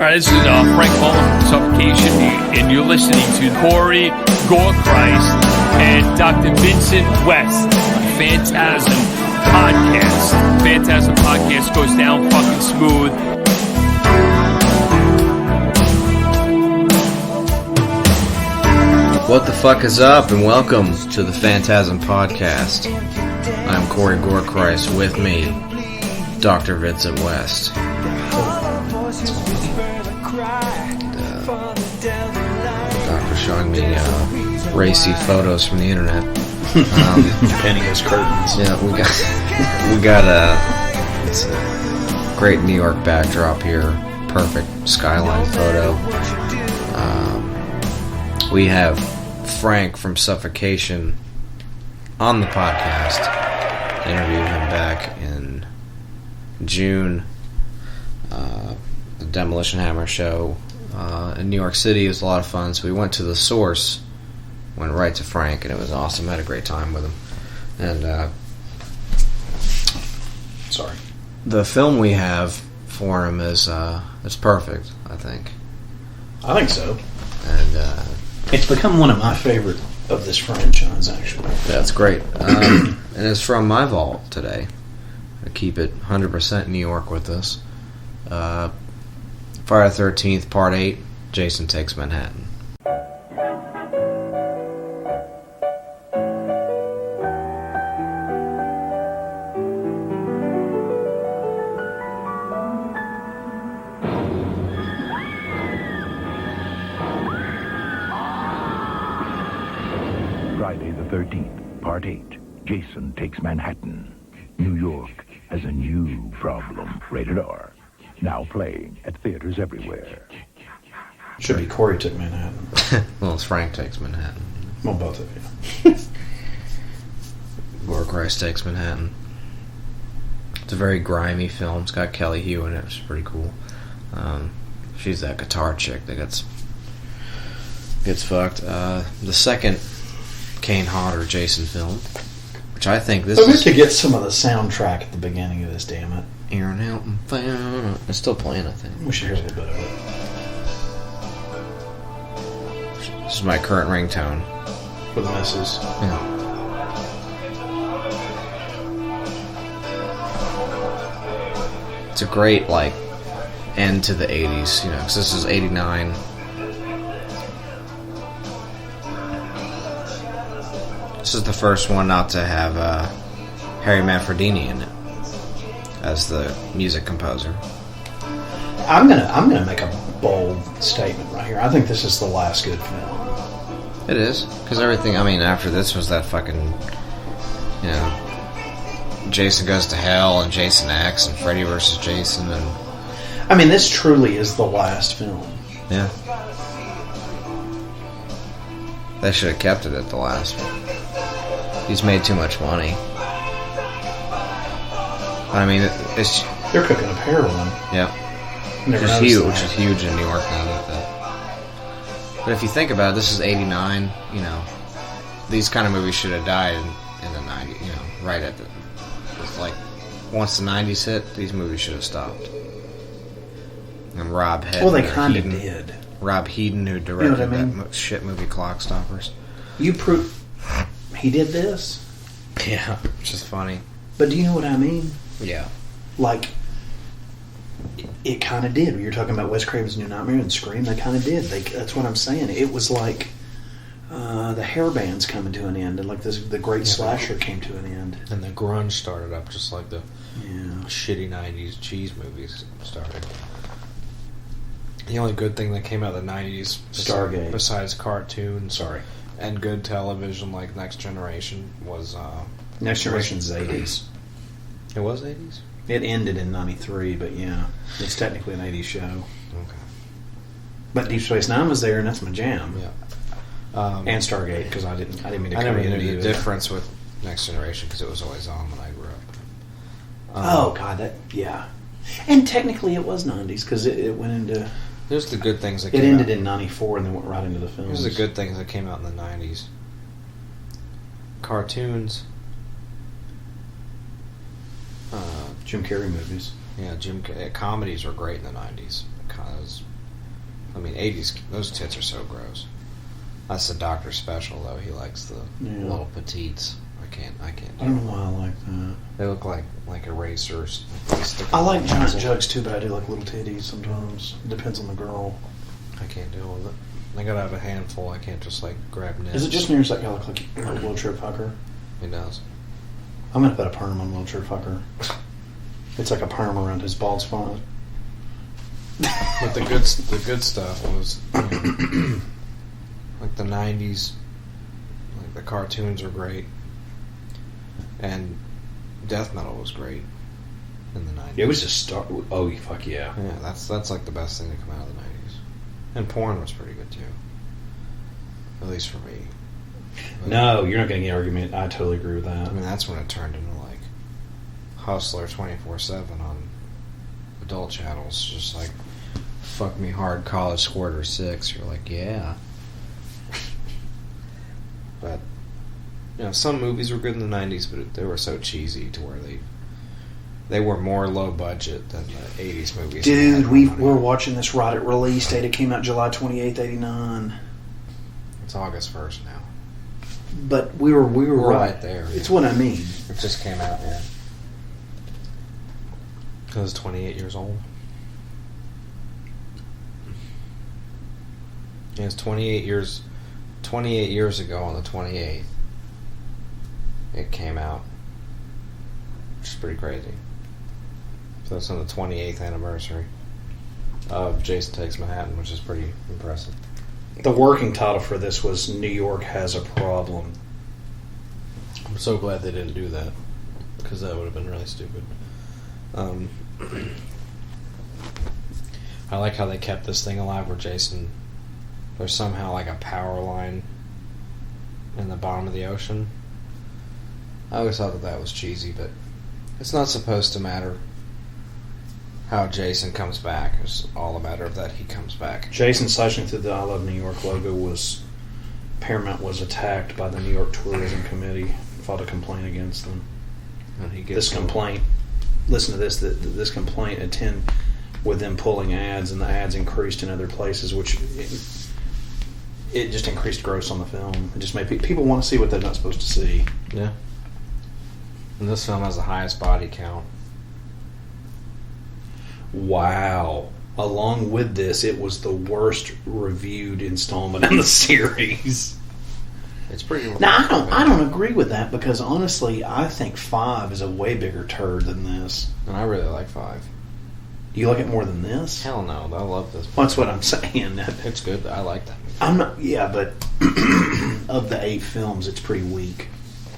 Alright, this is Frank Mullen of SUFFOCATION, and you're listening to Corey Gorechrist and Dr. Vincent West, FANTASM Podcast. FANTASM Podcast goes down fucking smooth. What the fuck is up, and welcome to the FANTASM Podcast. I'm Corey Gorechrist, with me, Dr. Vincent West. Doctor showing me racy photos from the internet. Penny's curtains. Yeah, we got it's a great New York backdrop here. Perfect skyline photo. We have Frank from Suffocation on the podcast. Interviewed him back in June. The Demolition Hammer show in New York City. It was a lot of fun. So we went to the source, went right to Frank, and it was awesome. Had a great time with him. And the film we have for him is it's perfect, I think. I think so. And it's become one of my favorite of this franchise, actually. That's great. And it's from my vault today. I keep it 100% New York with us. Friday the 13th, Part 8, Jason Takes Manhattan. Friday the 13th, Part 8, Jason Takes Manhattan. New York has a new problem. Rated R. Now playing at theaters everywhere. Should be Corey Took Manhattan. Well, it's Frank Takes Manhattan. Well, both of you. Gorechrist Takes Manhattan. It's a very grimy film. It's got Kelly Hu in it, which is pretty cool. She's that guitar chick that gets fucked. The second Kane Hodder Jason film, which I think this I meant to get some of the soundtrack at the beginning of this, damn it. Aaron Helton. It's still playing, I think. We should hear a little bit of it. This is my current ringtone. For the missus. Yeah. It's a great, end to the 80s, because this is 89. This is the first one not to have Harry Manfredini in it as the music composer. I'm gonna make a bold statement right here. I think this is the last good film. It is, because everything, after this was that fucking, Jason Goes to Hell and Jason X and Freddy vs. Jason and... this truly is the last film. Yeah. They should have kept it at the last one. He's made too much money. It's... They're cooking up heroin. Yeah. Which is huge in New York now. But if you think about it, this is 89, these kind of movies should have died in the 90s, right at the... It's once the 90s hit, these movies should have stopped. And Rob Hedden... Well, they kind of did. Rob Hedden, who directed that shit movie Clockstoppers. You prove... He did this? Yeah, which is funny. But do you know what I mean? Yeah. It kind of did. You're talking about Wes Craven's New Nightmare and Scream. They kind of did. That's what I'm saying. It was like the hair band's coming to an end, and the great slasher came to an end. And the grunge started up, just like the shitty 90s cheese movies started. The only good thing that came out of the 90s, Stargate, besides cartoons, and good television like Next Generation, was Next Generation's 80s. It was 80s? It ended in 93, but yeah, it's technically an 80s show. Okay. But Deep Space Nine was there, and that's my jam. Yeah. And Stargate, because I didn't mean to. I never knew the difference with Next Generation because it was always on when I grew up. Oh God, yeah. And technically, it was 90s because it went into. There's the good things that it ended in 94 and then went right into the films. Here's the good things that came out in the 90s. Cartoons. Jim Carrey movies. Yeah, comedies were great in the 90s because I mean, 80s, those tits are so gross. That's the doctor's special, though. He likes the little petites. I can't I don't know why I like that. They look like erasers. I like giant jugs too, but I do like little titties sometimes. It depends on the girl. I can't deal with it. I gotta have a handful. I can't just grab nips. Is it just me or does that guy look like a wheelchair fucker? He does. I'm gonna put a perm on wheelchair fucker. It's like a perm around his bald spot. But the good stuff was like the 90s. Like the cartoons are great, and death metal was great in the 90s. It was just oh fuck yeah. Yeah, that's like the best thing to come out of the 90s. And porn was pretty good too. At least for me. But, no, you're not getting the argument. I totally agree with that. I mean, that's when it turned into Hustler 24/7 on adult channels. Just fuck me hard, college squirter 6. You're like, yeah. But some movies were good in the 90s, but they were so cheesy to where they were more low budget than the 80s movies. Dude, we're watching this right at release date. It came out July 28th, 89. It's August 1st now. But we were right there. Yeah. It's what I mean. It just came out, yeah. I was 28 years old. It was 28 years ago on the 28th. It came out. Which is pretty crazy. So it's on the 28th anniversary of Jason Takes Manhattan, which is pretty impressive. The working title for this was New York Has a Problem. I'm so glad they didn't do that, because that would have been really stupid. I like how they kept this thing alive where Jason, there's somehow a power line in the bottom of the ocean. I always thought that was cheesy, but it's not supposed to matter how Jason comes back. It's all a matter of that he comes back. Jason slashing through the I Love New York logo Paramount was attacked by the New York Tourism Committee, filed a complaint against them. And he gets listen to this, this complaint attend with them pulling ads, and the ads increased in other places, which it just increased gross on the film. It just made people want to see what they're not supposed to see. Yeah. And this film has the highest body count. Wow. Along with this, it was the worst reviewed installment in the series. It's pretty. Now I don't agree with that, because honestly, I think 5 is a way bigger turd than this. And I really like 5. Do you like it more than this? Hell no, I love this. Well, that's what I'm saying. It's good. I like that movie. I'm not. Yeah, but of the 8 films, it's pretty weak.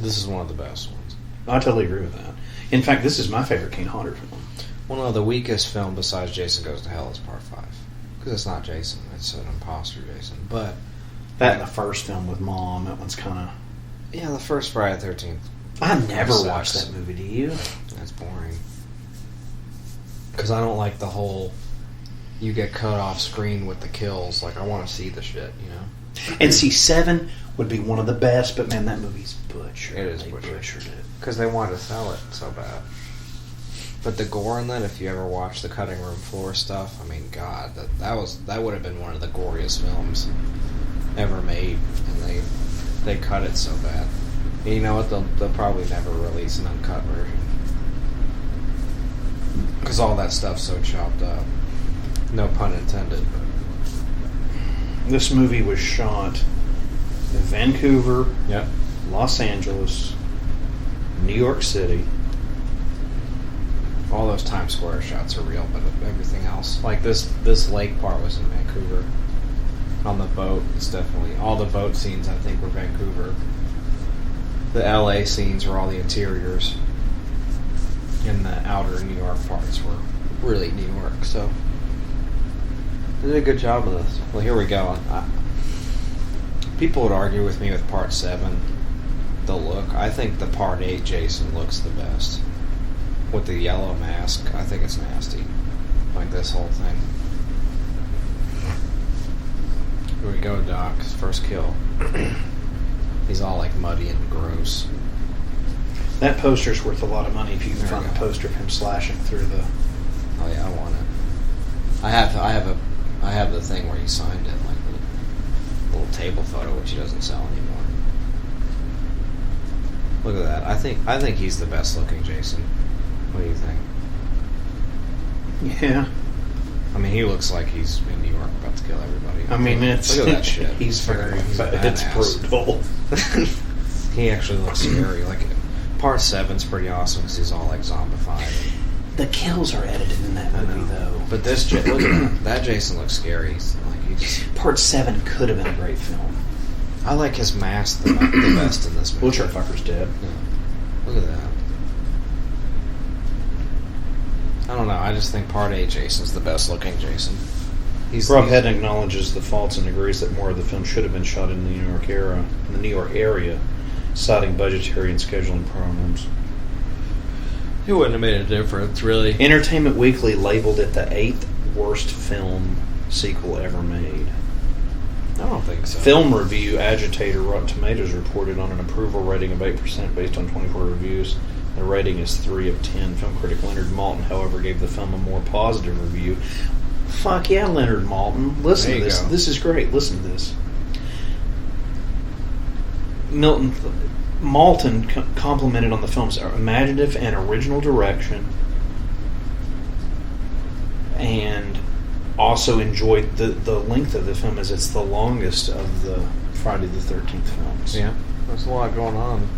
This is one of the best ones. I totally agree with that. In fact, this is my favorite Kane Hodder film. Well, no, the weakest film besides Jason Goes to Hell is Part 5. Because it's not Jason. It's an imposter Jason. But that and the first film with Mom, that one's kind of... Yeah, the first Friday the 13th. I never watched that movie, do you? That's boring. Because I don't like the whole... You get cut off screen with the kills. I want to see the shit, And see, 7 would be one of the best, but man, that movie's butchered. It is butchered. Because they wanted to sell it so bad. But the gore in that, if you ever watch the cutting room floor stuff, I mean, God, that would have been one of the goriest films ever made, and they cut it so bad. And you know what? They'll probably never release an uncut version because all that stuff's so chopped up. No pun intended. This movie was shot in Vancouver, yep, Los Angeles, New York City. All those Times Square shots are real, but everything else, like this lake part was in Vancouver. On the boat, it's definitely all the boat scenes. I think were Vancouver. The LA scenes were all the interiors, and the outer New York parts were really New York. So they did a good job of this. Well, here we go. People would argue with me with Part 7, the look. I think the Part 8 Jason looks the best. With the yellow mask, I think it's nasty. Like this whole thing. Here we go, Doc. His first kill. He's all muddy and gross. That poster's worth a lot of money if you can find a poster of him slashing through the... Oh yeah, I want it. I have the thing where he signed it, like the little table photo, which he doesn't sell anymore. Look at that. I think he's the best looking Jason. What do you think? Yeah. I mean, he looks like he's in New York about to kill everybody. I mean, it's... Look at that shit. He's very... It's brutal. He actually looks scary. Like, part 7's pretty awesome because he's all, like, zombified. The kills are edited in that movie, though. But this... Look at that. That Jason looks scary. Like, he just... Part 7 could have been a great film. I like his mask the best in this movie. Butcher fucker's dead. Yeah. Look at that. I don't know. I just think Part 8 Jason's the best looking Jason. Rob Hedden acknowledges the faults and agrees that more of the film should have been shot in the New York area, citing budgetary and scheduling problems. It wouldn't have made a difference, really. Entertainment Weekly labeled it the 8th worst film sequel ever made. I don't think so. Film review agitator Rotten Tomatoes reported on an approval rating of 8% based on 24 reviews. The rating is 3 of 10. Film critic Leonard Maltin, however, gave the film a more positive review. Fuck yeah, Leonard Maltin. Listen to this. Go. This is great. Listen to this. Maltin complimented on the film's imaginative and original direction, and also enjoyed the length of the film, as it's the longest of the Friday the 13th films. Yeah, there's a lot going on.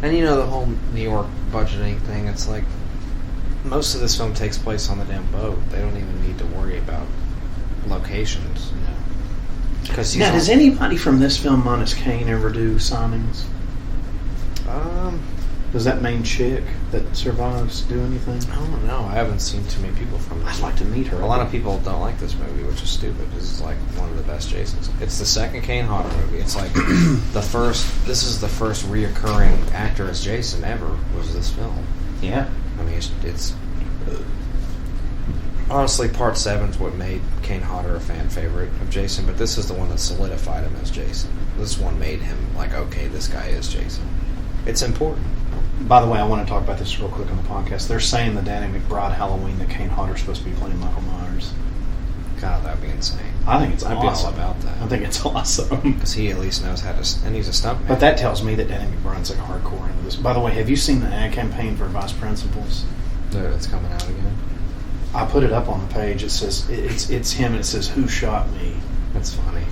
And you know, the whole New York budgeting thing, it's like most of this film takes place on the damn boat. They don't even need to worry about locations, you know. Now, does anybody from this film minus Kane ever do signings? Does that main chick that survives do anything? I don't know. I haven't seen too many people from this. I'd like to meet her. A lot of people don't like this movie, which is stupid. This is like one of the best Jasons. It's the second Kane Hodder movie. It's like this is the first reoccurring actor as Jason ever was this film. Yeah. I mean, it's honestly, Part 7's what made Kane Hodder a fan favorite of Jason, but this is the one that solidified him as Jason. This one made him like, okay, this guy is Jason. It's important. By the way, I want to talk about this real quick on the podcast. They're saying the Danny McBride Halloween that Kane Hodder's supposed to be playing Michael Myers. God, that'd be insane. I think it's I'd awesome. be all about that. I think it's awesome. Because he at least knows how to... And he's a stuntman. But that tells me that Danny McBride's like hardcore into this. By the way, have you seen the ad campaign for Vice Principals? No, it's coming out again. I put it up on the page. It says it's him, and it says, "Who shot me?" That's funny.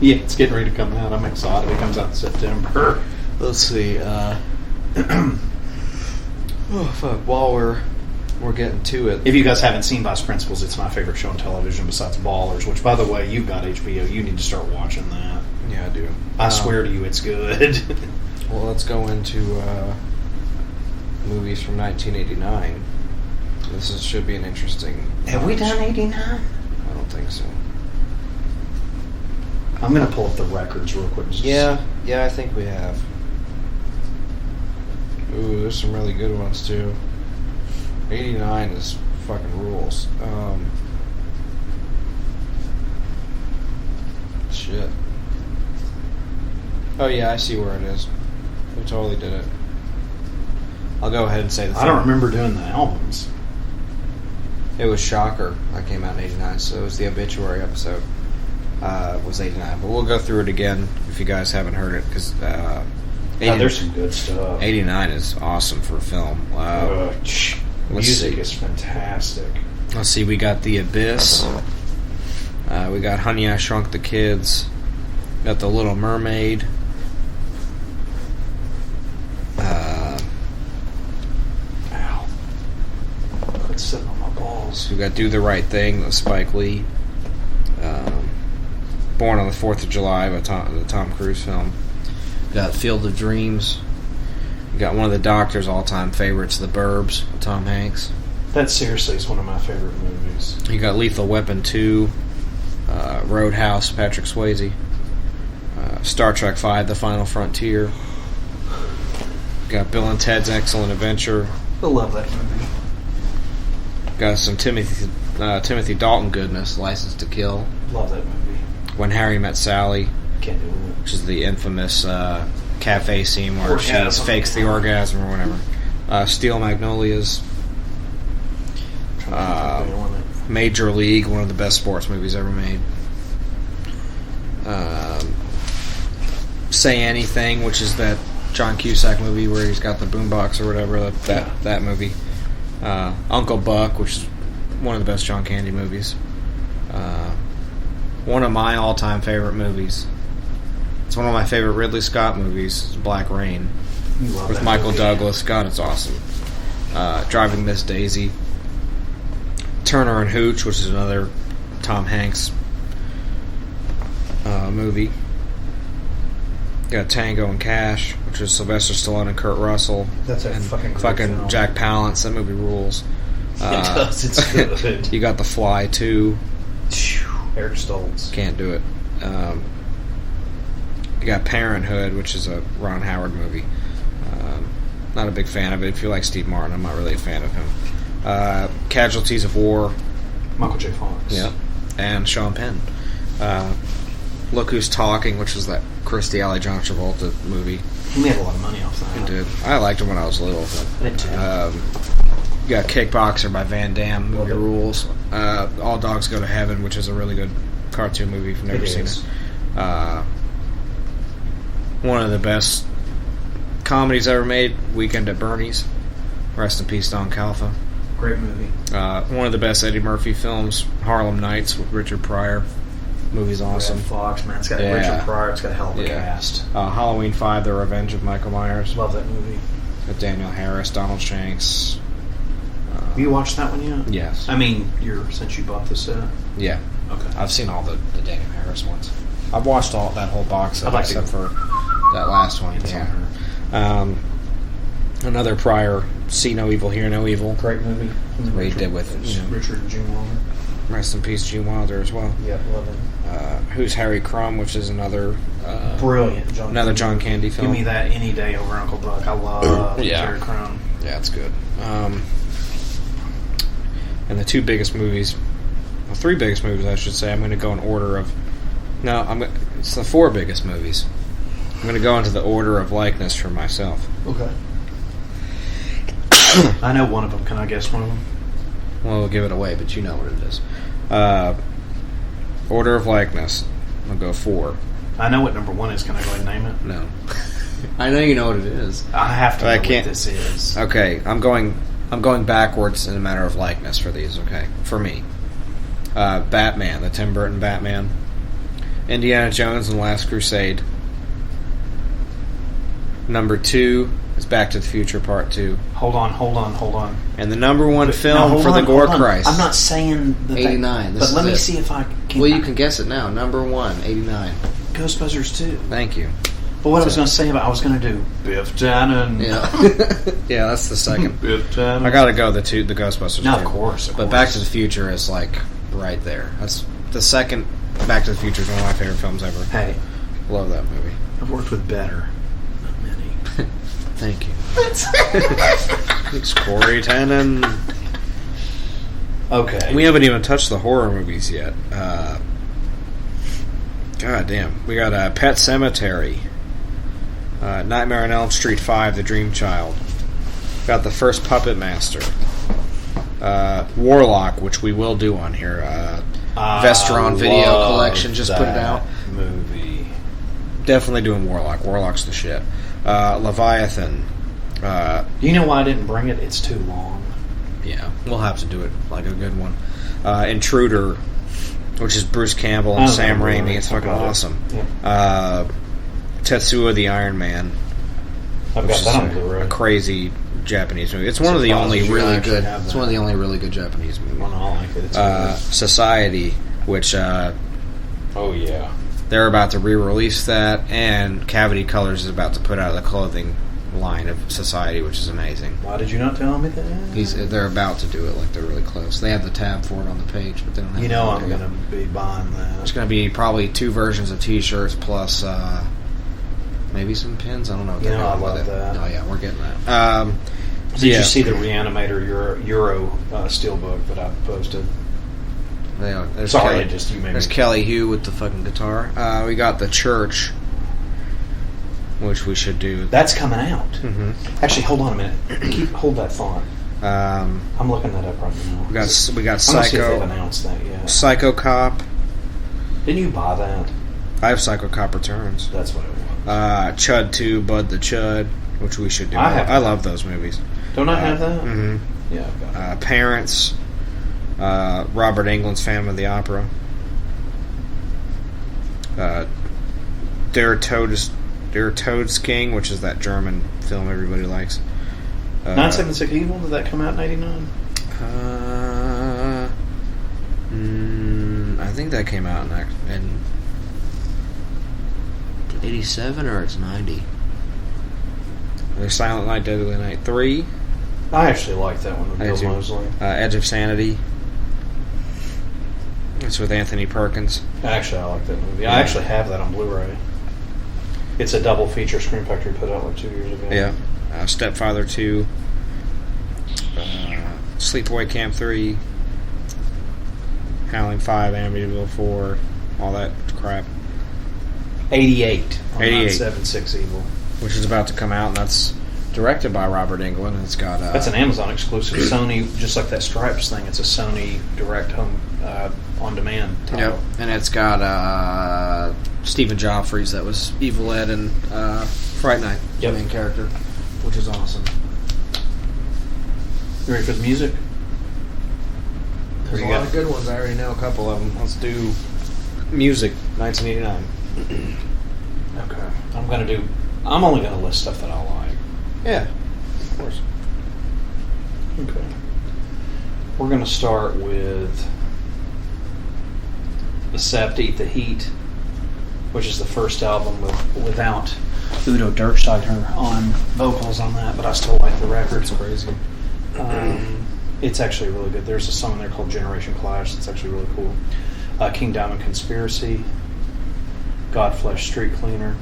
Yeah, it's getting ready to come out. I'm excited. It comes out in September. Let's see. Oh fuck! While we're getting to it, If you guys haven't seen Vice Principals, it's my favorite show on television besides Ballers. Which, by the way, you've got HBO. You need to start watching that. yeah, I do. I swear to you, it's good. Well, let's go into movies from 1989. This should be an interesting. Have we done 89? I don't think so. I'm going to pull up the records real quick. Yeah, I think we have. Ooh, there's some really good ones too. 89 is fucking rules. Shit. Oh yeah, I see where it is. We totally did it. I'll go ahead and say the I don't remember doing the albums. It was Shocker. That came out in 89, so it was the obituary episode. Was 89, but we'll go through it again if you guys haven't heard it, because there's some good stuff. 89 is awesome for a film. Music is fantastic. Let's see, we got The Abyss. We got Honey, I Shrunk the Kids. We got The Little Mermaid. Ow. Quit sitting on my balls. We got Do the Right Thing, the Spike Lee. Born on the 4th of July, the Tom Cruise film. We got Field of Dreams. We got one of the Doctor's all-time favorites, The Burbs, with Tom Hanks. That seriously is one of my favorite movies. You got Lethal Weapon 2, Roadhouse, Patrick Swayze. Star Trek V, The Final Frontier. Got Bill and Ted's Excellent Adventure. I love that movie. Got some Timothy Dalton goodness, License to Kill. Love that movie. When Harry Met Sally. Can't do it. Which is the infamous cafe scene where she fakes the orgasm or whatever. Steel Magnolias. Major League, one of the best sports movies ever made. Say Anything, which is that John Cusack movie where he's got the boombox or whatever. That movie. Uncle Buck, which is one of the best John Candy movies. One of my all-time favorite movies. It's one of my favorite Ridley Scott movies. Black Rain with Michael Douglas. God, it's awesome. Driving Miss Daisy. Turner and Hooch, which is another Tom Hanks movie. Got Tango and Cash, which is Sylvester Stallone and Kurt Russell. That's a and fucking fucking Jack Palance. That movie rules. It does. It's good. You got The Fly 2. Eric Stoltz. Can't do it. You got Parenthood, which is a Ron Howard movie. Not a big fan of it. If you like Steve Martin, I'm not really a fan of him. Casualties of War. Michael J. Fox. Yeah. And Sean Penn. Look Who's Talking, which was that Kirstie Alley, John Travolta movie. He made a lot of money off that. He did. I liked him when I was little. But, Me too. you got Kickboxer by Van Damme. Movie rules. All Dogs Go to Heaven, which is a really good cartoon movie if you've never seen it. One of the best comedies ever made, Weekend at Bernie's. Rest in peace, Don Calfa. Great movie. One of the best Eddie Murphy films, Harlem Nights with Richard Pryor. Movie's awesome. Red Fox, man. It's got Richard Pryor. It's got a hell of a cast. Halloween 5, The Revenge of Michael Myers. Love that movie. With Daniel Harris, Donald Shanks. Have you watched that one yet? Yes. I mean, since you bought this set? Yeah. Okay. I've seen all the Daniel Harris ones. I've watched that whole box set except for that last one. Yeah. Another Pryor, See No Evil, Hear No Evil. Great movie. What he did with Richard and Gene Wilder. Rest in peace, Gene Wilder as well. Yeah, love him. Who's Harry Crumb, which is another brilliant John Candy film. Give me that any day over Uncle Buck. I love Harry Crumb. Yeah, it's good. And the two biggest movies, three biggest movies, I should say. I'm going to go in order of. No, it's the four biggest movies. I'm going to go into the order of likeness for myself. Okay. I know one of them. Can I guess one of them? Well, we'll give it away, but you know what it is. Order of likeness. I'll go 4. I know what number 1 is. Can I go ahead and name it? No. I know you know what it is. I have to know what this is. Okay, I'm going backwards in a matter of likeness for these, okay? For me. Batman, the Tim Burton Batman. Indiana Jones and the Last Crusade. Number 2 is Back to the Future Part 2. Hold on. And the number 1 film for the Gore Christ. I'm not saying the 89. But let me see if I can. Well, you can guess it now. Number 1, 89. Ghostbusters 2. Thank you. But what I was going to say I was going to do Biff Tannen. Yeah. Yeah, that's the second. Biff Tannen. I got to go the Ghostbusters. No, of course. But Back to the Future is like right there. That's the second. Back to the Future is one of my favorite films ever. Hey, love that movie. I've worked with better. Not many. Thank you. It's Corey Tannen. Okay. We haven't even touched the horror movies yet. God damn. We got Pet Sematary. Nightmare on Elm Street 5, The Dream Child. Got The First Puppet Master. Warlock, which we will do on here. Vestron Video Collection, just put it out. Movie. Definitely doing Warlock. Warlock's the shit. Leviathan. You know why I didn't bring it? It's too long. Yeah, we'll have to do it like a good one. Intruder, which is Bruce Campbell and Sam Raimi. It's fucking awesome. Yeah. Tetsuo the Iron Man. I've got that on Blu-ray. A crazy Japanese movie. It's one of the only really good. It's one of the only really good Japanese movies. Well, I like it. It's Society, which oh yeah, they're about to re-release that, and Cavity Colors is about to put out the clothing line of Society, which is amazing. Why did you not tell me that? They're about to do it. Like, they're really close. They have the tab for it on the page, but they don't have. You know, I'm going to be buying that. It's going to be probably 2 versions of T-shirts plus maybe some pins. I don't know. You know, I love that. Oh yeah, we're getting that. Did you see the Reanimator Euro steelbook that I posted? There's Sorry, Kelly, you made there's Kelly Hugh with the fucking guitar. We got The Church, which we should do. That's coming out. Mm-hmm. Actually, hold on a minute. Hold that thought. I'm looking that up right now. We got I'm gonna see if they've announced that yet. Psycho Cop. Didn't you buy that? I have Psycho Cop Returns. That's what it was. Chud 2, Bud the Chud, which we should do. I love those movies. Don't I have that? Mm-hmm. Yeah, I've got it. Parents. Robert Englund's Phantom of the Opera. Der Todes King, which is that German film everybody likes. 976 Evil, did that come out in 89? I think that came out in 87 or it's 90. There's Silent Night, Deadly Night 3. I actually like that one with Bill Moseley. Edge of Sanity. It's with Anthony Perkins. Actually, I like that movie. Yeah. I actually have that on Blu-ray. It's a double feature Screen Factory put out like 2 years ago. Yeah. Stepfather 2. Sleepaway Camp 3. Howling 5, Amityville 4. All that crap. 88 on 88. 976 Evil. Which is about to come out, and that's directed by Robert Englund. And it's got that's an Amazon exclusive. Sony, just like that Stripes thing, it's a Sony direct home on-demand title. Yep, and it's got Stephen Joffrey's that was Evil Ed and Fright Night, the main character, which is awesome. You ready for the music? There's a lot of good ones. I already know a couple of them. Let's do music, 1989. Okay. I'm only going to list stuff that I like. Yeah, of course. Okay. We're going to start with The Sept Eat the Heat, which is the first album without Udo Dirksteiner on vocals on that, but I still like the record. It's crazy. It's actually really good. There's a song in there called Generation Clash that's actually really cool. King Diamond Conspiracy, Godflesh Street Cleaner,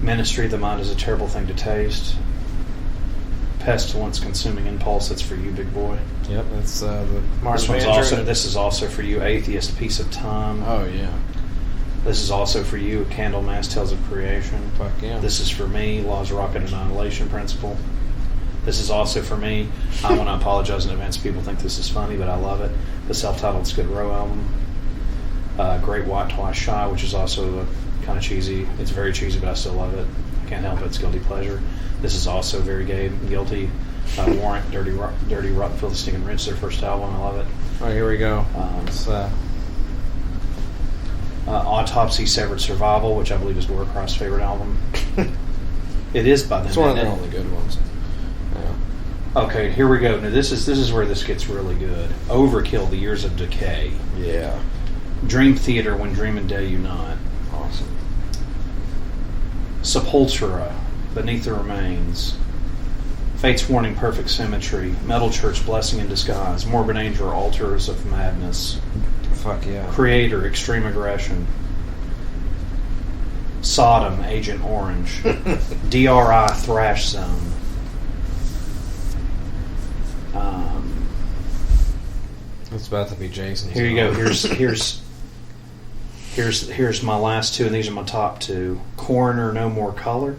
Ministry, The Mind is a Terrible Thing to Taste, Pestilence, Consuming Impulse, that's for you, big boy. Yep, that's the Martin This is also for you, Atheist, Piece of Time. Oh, yeah. This is also for you, Candlemass, Tales of Creation. Fuck yeah. This is for me, Laws, Rocket, Annihilation Principle. This is also for me. I want to apologize in advance. People think this is funny, but I love it. The self-titled Skid Row album. Great White Twice Shy, which is also kind of cheesy. It's very cheesy, but I still love it. I can't help it. It's guilty pleasure. This is also very gay and guilty. Warrant, Dirty Rotten, Filthy Stinking Rich, their first album. I love it. Oh, here we go. Autopsy, Severed Survival, which I believe is Warcraft's favorite album. It is by them. It's one of their only good ones. Yeah. Okay, here we go. Now this is where this gets really good. Overkill, The Years of Decay. Yeah. Dream Theater, When Dream and Day Unite. Awesome. Sepultura, Beneath the Remains. Fate's Warning, Perfect Symmetry. Metal Church, Blessing in Disguise. Morbid Angel, Altars of Madness. Fuck yeah. Creator, Extreme Aggression. Sodom, Agent Orange. DRI, Thrash Zone. It's about to be Jason. Here you go. Here's my last two, and these are my top two. Coroner, No More Color,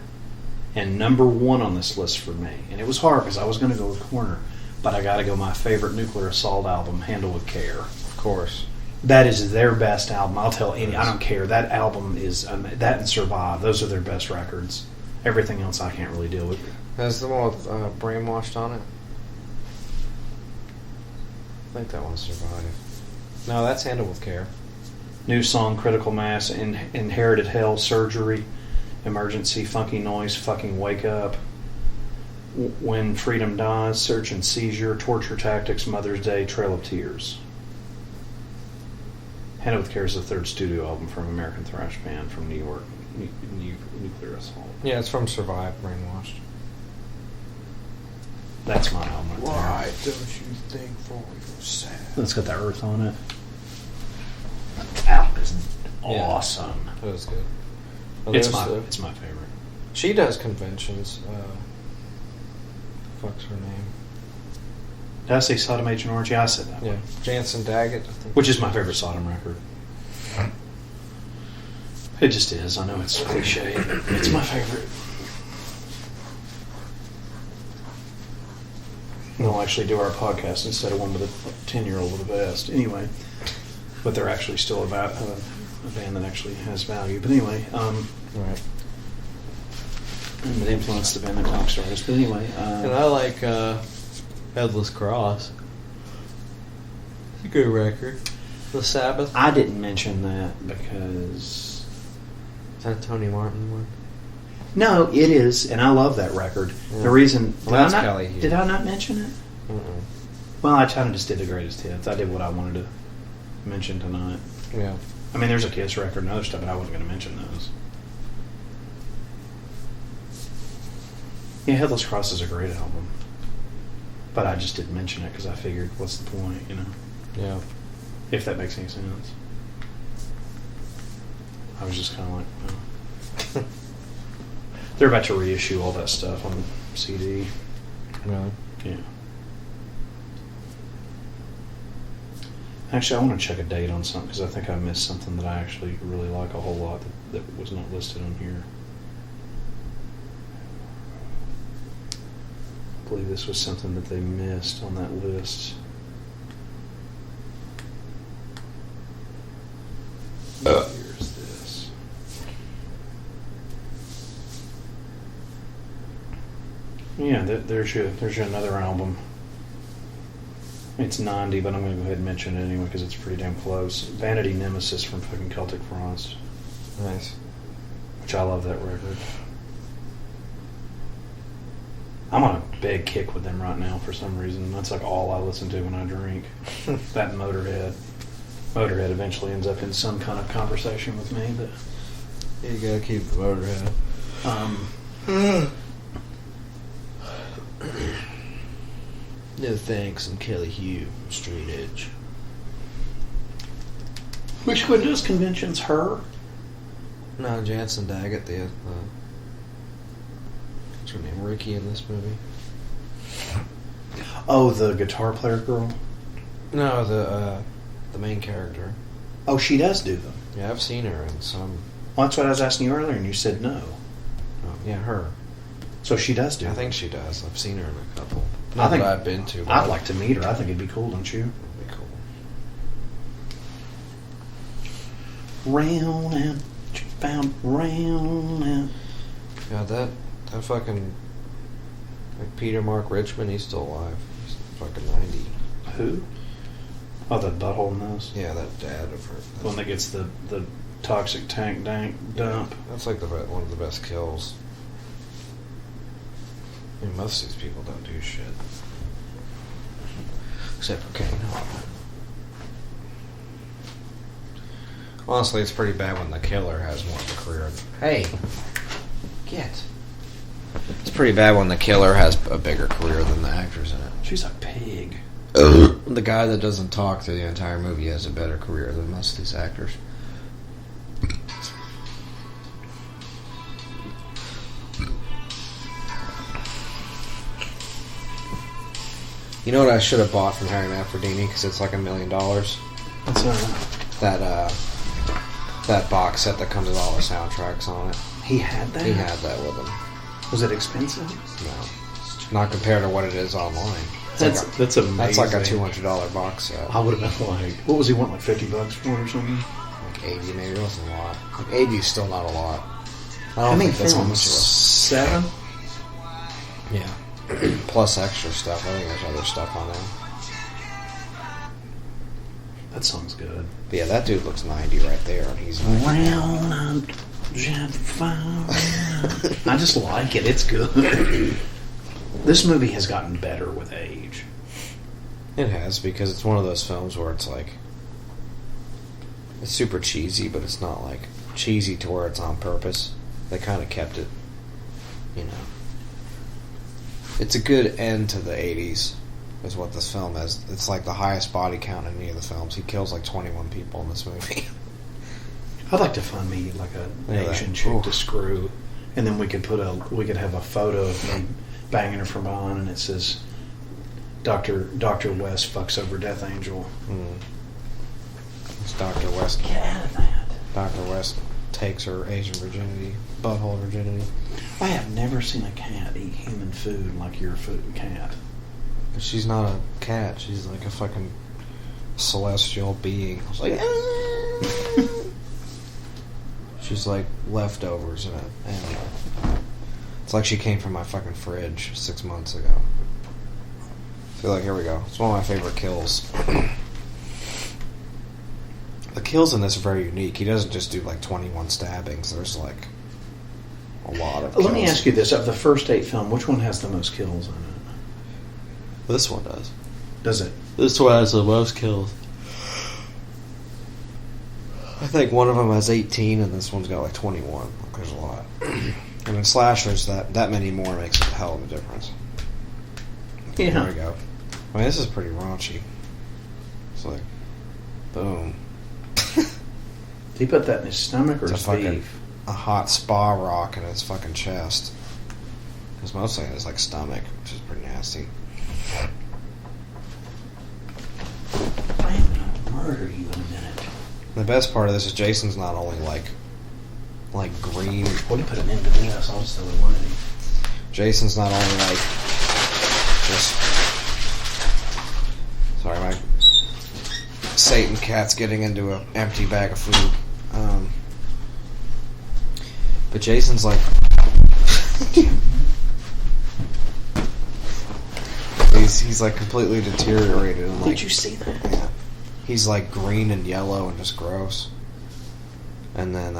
and number one on this list for me. And it was hard because I was going to go with Coroner, but I got to go my favorite Nuclear Assault album, Handle with Care. Of course. That is their best album. I'll tell any. I don't care. That album is that and Survive. Those are their best records. Everything else I can't really deal with. That's the one with Brainwashed on it. I think that one's Survive. No, that's Handle with Care. New Song, Critical Mass, Inherited Hell, Surgery, Emergency, Funky Noise, Fucking Wake Up, When Freedom Dies, Search and Seizure, Torture Tactics, Mother's Day, Trail of Tears. Handle with Care is the third studio album from American thrash band from New York, Nuclear Assault. Yeah, it's from Survive, Brainwashed. That's my album right Why don't you think for yourself? there. Let's get that Earth on it. That album is awesome. That was good. Well, It's my favorite. She does conventions. Fuck's her name? Did I say Sodom Agent Orange? Yeah, I said that. Yeah, Jansen Daggett. I think. Which is my favorite Sodom record. It just is. I know it's cliche, but it's my favorite. They'll actually do our podcast instead of one with a 10-year-old with a vest. Anyway, but they're actually still about a band that actually has value. But anyway, Right. and it influenced the band that talks to artists. But anyway, And I like Headless Cross. It's a good record. The Sabbath. I didn't mention that because Is that a Tony Martin one? no, it is, and I love that record. Yeah. The reason Well, that's Kelly Hughes. did I not mention it? Mm-mm. Well, I kind of just did the greatest hits. I did what I wanted to mention tonight. Yeah. I mean, there's a Kiss record and other stuff, but I wasn't going to mention those. Yeah, Headless Cross is a great album, but I just didn't mention it because I figured, what's the point, you know? Yeah. If that makes any sense. I was just kind of like, oh. They're about to reissue all that stuff on CD. Really? Yeah. Actually, I want to check a date on something because I think I missed something that I actually really like a whole lot that was not listed on here. I believe this was something that they missed on that list. Here's this. Yeah, there's your another album. It's 90, but I'm going to go ahead and mention it anyway because it's pretty damn close. Vanity Nemesis from fucking Celtic Frost. Nice. Which I love that record. I'm on a big kick with them right now for some reason. That's like all I listen to when I drink. That and Motorhead. Motorhead eventually ends up in some kind of conversation with me, but You gotta keep the Motorhead. No thanks, I'm Kelly Hugh, Straight Edge. which one does conventions? Her? No, Jansen Daggett, what's her name, Ricky in this movie? Oh, the guitar player girl? No, the main character. Oh, she does do them. Yeah, I've seen her in some. Well, that's what I was asking you earlier, and you said no. Oh, yeah, her. So she does do I them. think she does. I've seen her in a couple. I Not think that I've been to. But I'd like to meet her. I think it'd be cool, don't you? It'd be cool. Round and found round and Yeah, that fucking like Peter Mark Richmond, he's still alive. He's fucking 90. who? Oh, the butthole nose. Yeah, that dad of her. The one that gets the toxic tank dump. That's like one of the best kills. I mean, most of these people don't do shit. Except for Kane Hodder. Honestly, it's pretty bad when the killer has more of a career. Hey! Get! It's pretty bad when the killer has a bigger career than the actors in it. She's a pig. The guy that doesn't talk through the entire movie has a better career than most of these actors. You know what I should have bought from Harry Manfredini because it's like $1 million? What's That box set that comes with all the soundtracks on it. He had that? He had that with him. Was it expensive? No. Not compared to what it is online. That's amazing. That's like a $200 box set. I would have been like, what was he want, like $50 for it or something? Like 80 maybe. It wasn't a lot. Like 80 is still not a lot. I How don't many think that's how much films? it was. 7? Yeah. Plus extra stuff. I think there's other stuff on there. That song's good. But yeah, that dude looks 90 right there, and he's 90. Round and I just like it. It's good. This movie has gotten better with age. It has, because it's one of those films where it's like, it's super cheesy, but it's not like cheesy to where it's on purpose. They kind of kept it, you know. It's a good end to the 80s, is what this film is. It's like the highest body count in any of the films. He kills like 21 people in this movie. I'd like to find me like an Asian chick to screw, and then we could have a photo of me banging her from behind, and it says, Dr. West fucks over Death Angel. It's Dr. West. Get out of that. Dr. West takes her Asian virginity, butthole virginity. I have never seen a cat eat human food like your cat. She's not a cat. She's like a fucking celestial being. I was like, she's like leftovers in it. I don't know. It's like she came from my fucking fridge 6 months ago. I feel like, here we go. It's one of my favorite kills. The kills in this are very unique. He doesn't just do like 21 stabbings. There's like a lot of kills. Let me ask you this. Of the first 8 film, which one has the most kills in it? This one does. Does it? This one has the most kills. I think one of them has 18 and this one's got like 21. There's a lot. And in slashers, that many more makes a hell of a difference. Yeah. There we go. I mean, this is pretty raunchy. It's like, boom. Did he put that in his stomach or It's his beef? a hot spa rock in his fucking chest. Because mostly in his like stomach, which is pretty nasty. I'm gonna murder you in a minute. The best part of this is Jason's not only like green. What do you put an end to this? I'll just throw it away. Jason's not only like just. Sorry, my Satan cat's getting into an empty bag of food. But Jason's like. he's like completely deteriorated. And, like, Did you see that? Yeah. He's like green and yellow and just gross. And then,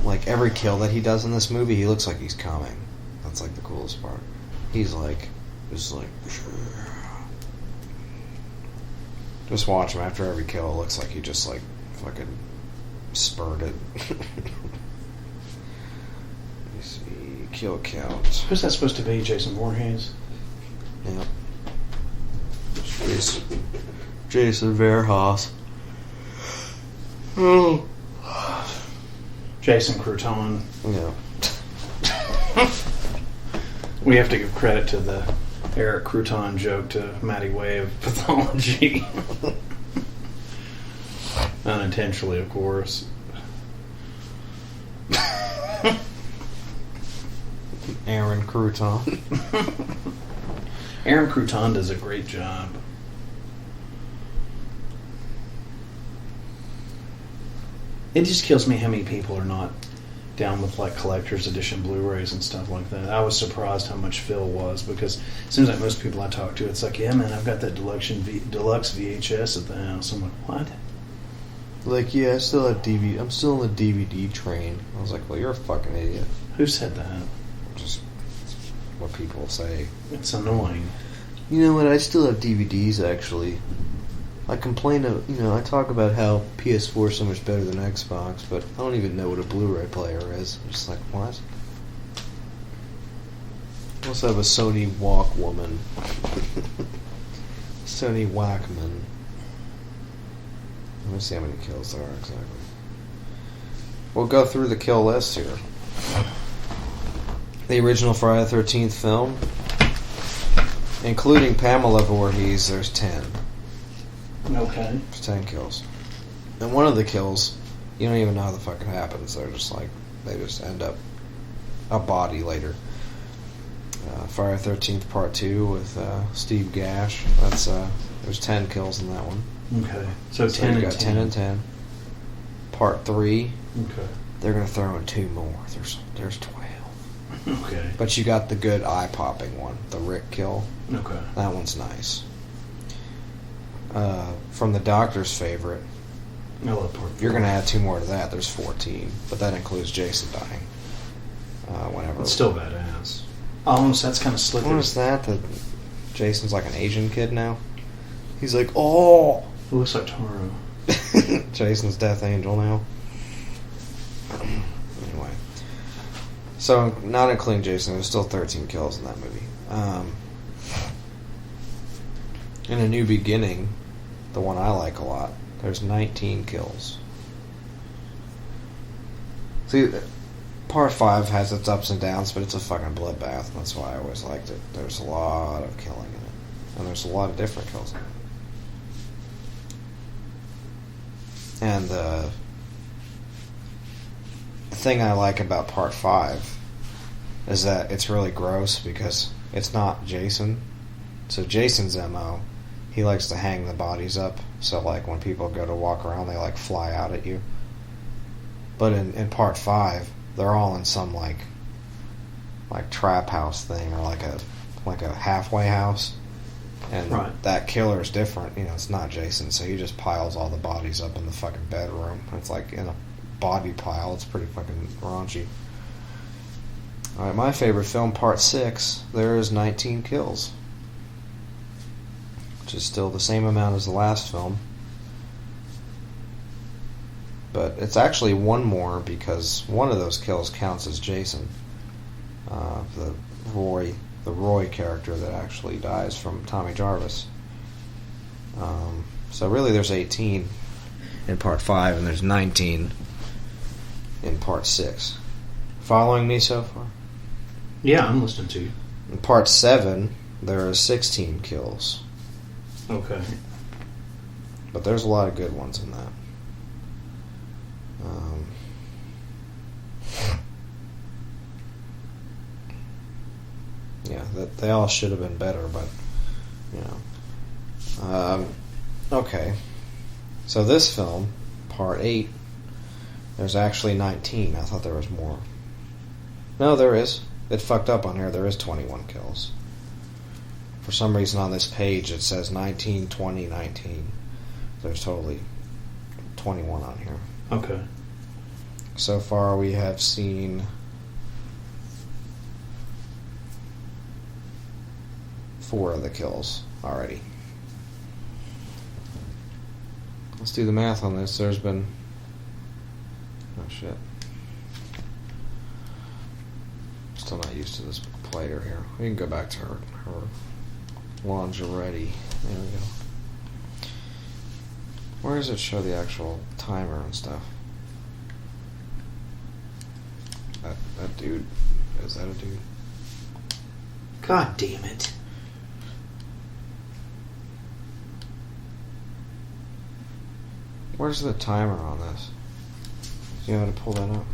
like every kill that he does in this movie, he looks like he's coming. That's like the coolest part. He's like, just watch him after every kill. It looks like he just like fucking spurted. Let me see, kill count. Who's that supposed to be? Jason Voorhees? Yep. Jason Verhoeven. Oh. Jason Crouton. Yeah. We have to give credit to the Eric Crouton joke to Matty Way of Pathology. Unintentionally, of course. Aaron Crouton. Aaron Crouton does a great job. It just kills me how many people are not down with like collector's edition Blu-rays and stuff like that. I was surprised how much Phil was, because it seems like most people I talk to, it's like, yeah man, I've got that deluxe VHS at the house. I'm like, what? Like, yeah, I still have DVD. I'm still on the DVD train. I was like, well, you're a fucking idiot. Who said that? Just what people say. It's annoying. You know what? I still have DVDs, actually. I complain of, I talk about how PS4 is so much better than Xbox, but I don't even know what a Blu-ray player is. I'm just like, what? I also have a Sony Walkwoman. Sony Walkman. Let me see how many kills there are exactly. We'll go through the kill list here. The original Friday the 13th film, including Pamela Voorhees, there's 10. Okay. There's 10 kills. And one of the kills, you don't even know how the fuck it happens. They're just like, they just end up a body later. Friday the 13th Part 2 with Steve Gash. That's there's 10 kills in that one. Okay. So 10 you and got 10. 10 and 10. Part 3. Okay. They're gonna throw in 2 more. There's 12. Okay. But you got the good eye-popping one, the Rick kill. Okay. That one's nice. From the Doctor's favorite, I love Part 4. you're going to add 2 more to that. There's 14, but that includes Jason dying. Whenever It's still badass. Oh, so that's kind of slick. What is that? That Jason's like an Asian kid now. He's like, oh, It looks like Taro. Jason's death angel now. Anyway, so not including Jason, there's still 13 kills in that movie. In A New Beginning, the one I like a lot, there's 19 kills. See, Part 5 has its ups and downs, but it's a fucking bloodbath. That's why I always liked it. There's a lot of killing in it. And there's a lot of different kills in it. And the thing I like about Part 5 is that it's really gross because it's not Jason. So Jason's MO, he likes to hang the bodies up. So like when people go to walk around, they like fly out at you. But in part 5, they're all in some like trap house thing or like a halfway house. And that killer's different. You know, it's not Jason. So he just piles all the bodies up in the fucking bedroom. It's like in a body pile. It's pretty fucking raunchy. Alright, my favorite film, part 6, there is 19 kills. Which is still the same amount as the last film. But it's actually one more because one of those kills counts as Jason. The Roy character that actually dies from Tommy Jarvis. So really there's 18 in part 5 and there's 19 in part 6. Following me so far? Yeah, I'm listening to you. In part 7, there are 16 kills. Okay. But there's a lot of good ones in that. Yeah, they all should have been better, but, you know. Okay. So this film, part 8, there's actually 19. I thought there was more. No, there is. It fucked up on here. There is 21 kills. For some reason on this page it says 19, 20, 19. There's totally 21 on here. Okay. So far we have seen 4 of the kills already. Let's do the math on this. There's been... Oh shit. Still not used to this plater here. We can go back to her lingerie. There we go. Where does it show the actual timer and stuff? That dude. Is that a dude? God damn it. Where's the timer on this? Do you know how to pull that up?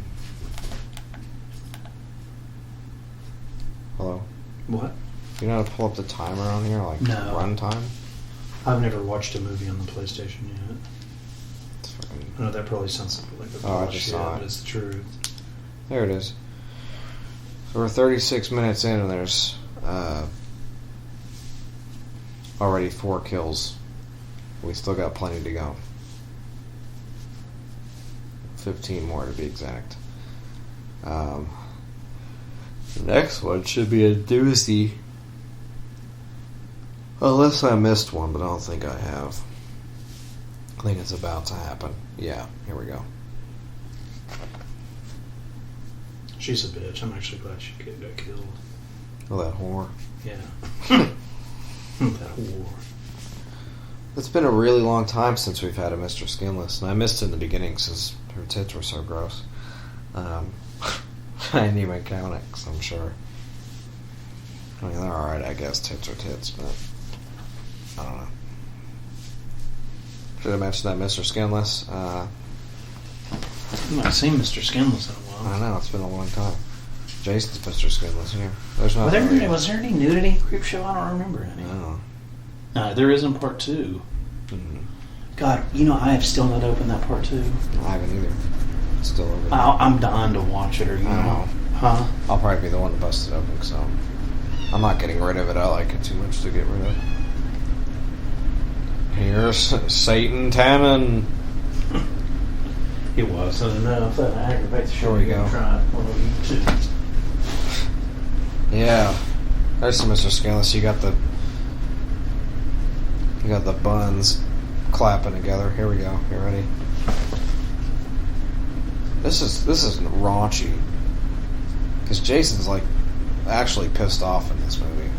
Hello? What? Do you know how to pull up the timer on here? Like no. Runtime? I've never watched a movie on the PlayStation yet. It's fucking... I know that probably sounds like a I bullshit, just saw it. but it's the truth. There it is. So we're 36 minutes in and there's already 4 kills. We still got plenty to go. 15 more to be exact. The next one should be a doozy. Unless I missed one, but I don't think I have. I think it's about to happen. Yeah, here we go. She's a bitch. I'm actually glad she got killed. Oh, that whore. Yeah. That whore. It's been a really long time since we've had a Mr. Skinless, and I missed it in the beginning because her tits were so gross. I didn't even count it, because I'm sure. I mean, they're alright, I guess. Tits are tits, but I don't know. Should have mentioned that Mr. Skinless. I've not seen Mr. Skinless in a while. I know, it's been a long time. Jason's Mr. Skinless here. There's no. Was there any nudity in Creepshow? I don't remember any. No. There is in part 2. Mm-hmm. God, I have still not opened that part 2. I haven't either. It's still over there. I'm dying to watch it, or you know. Huh? I'll probably be the one to bust it open, so I'm not getting rid of it. I like it too much to get rid of. Here's Satan Tannen. He was, enough. That aggravates the show. Here we go. Try one of you too. Yeah. There's some Mr. Skinless. You got the buns clapping together. Here we go. You ready? This is raunchy. Because Jason's like actually pissed off in this movie.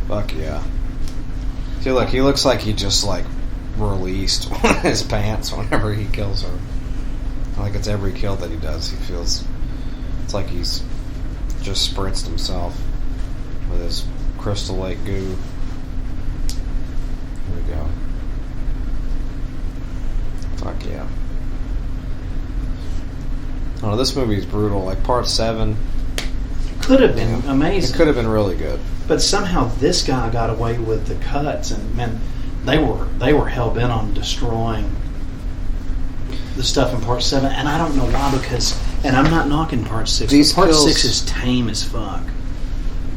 Fuck yeah. He looks like he just like released his pants whenever he kills her. Like it's every kill that he does, he feels it's like he's just spritzed himself with his Crystal Lake goo. Here we go. Fuck yeah. Oh, this movie is brutal. Like part 7, could have been amazing. It could have been really good. But somehow this guy got away with the cuts, and man, they were hell bent on destroying the stuff in Part 7, and I don't know why, because, and I'm not knocking Part 6, but Part 6 is tame as fuck.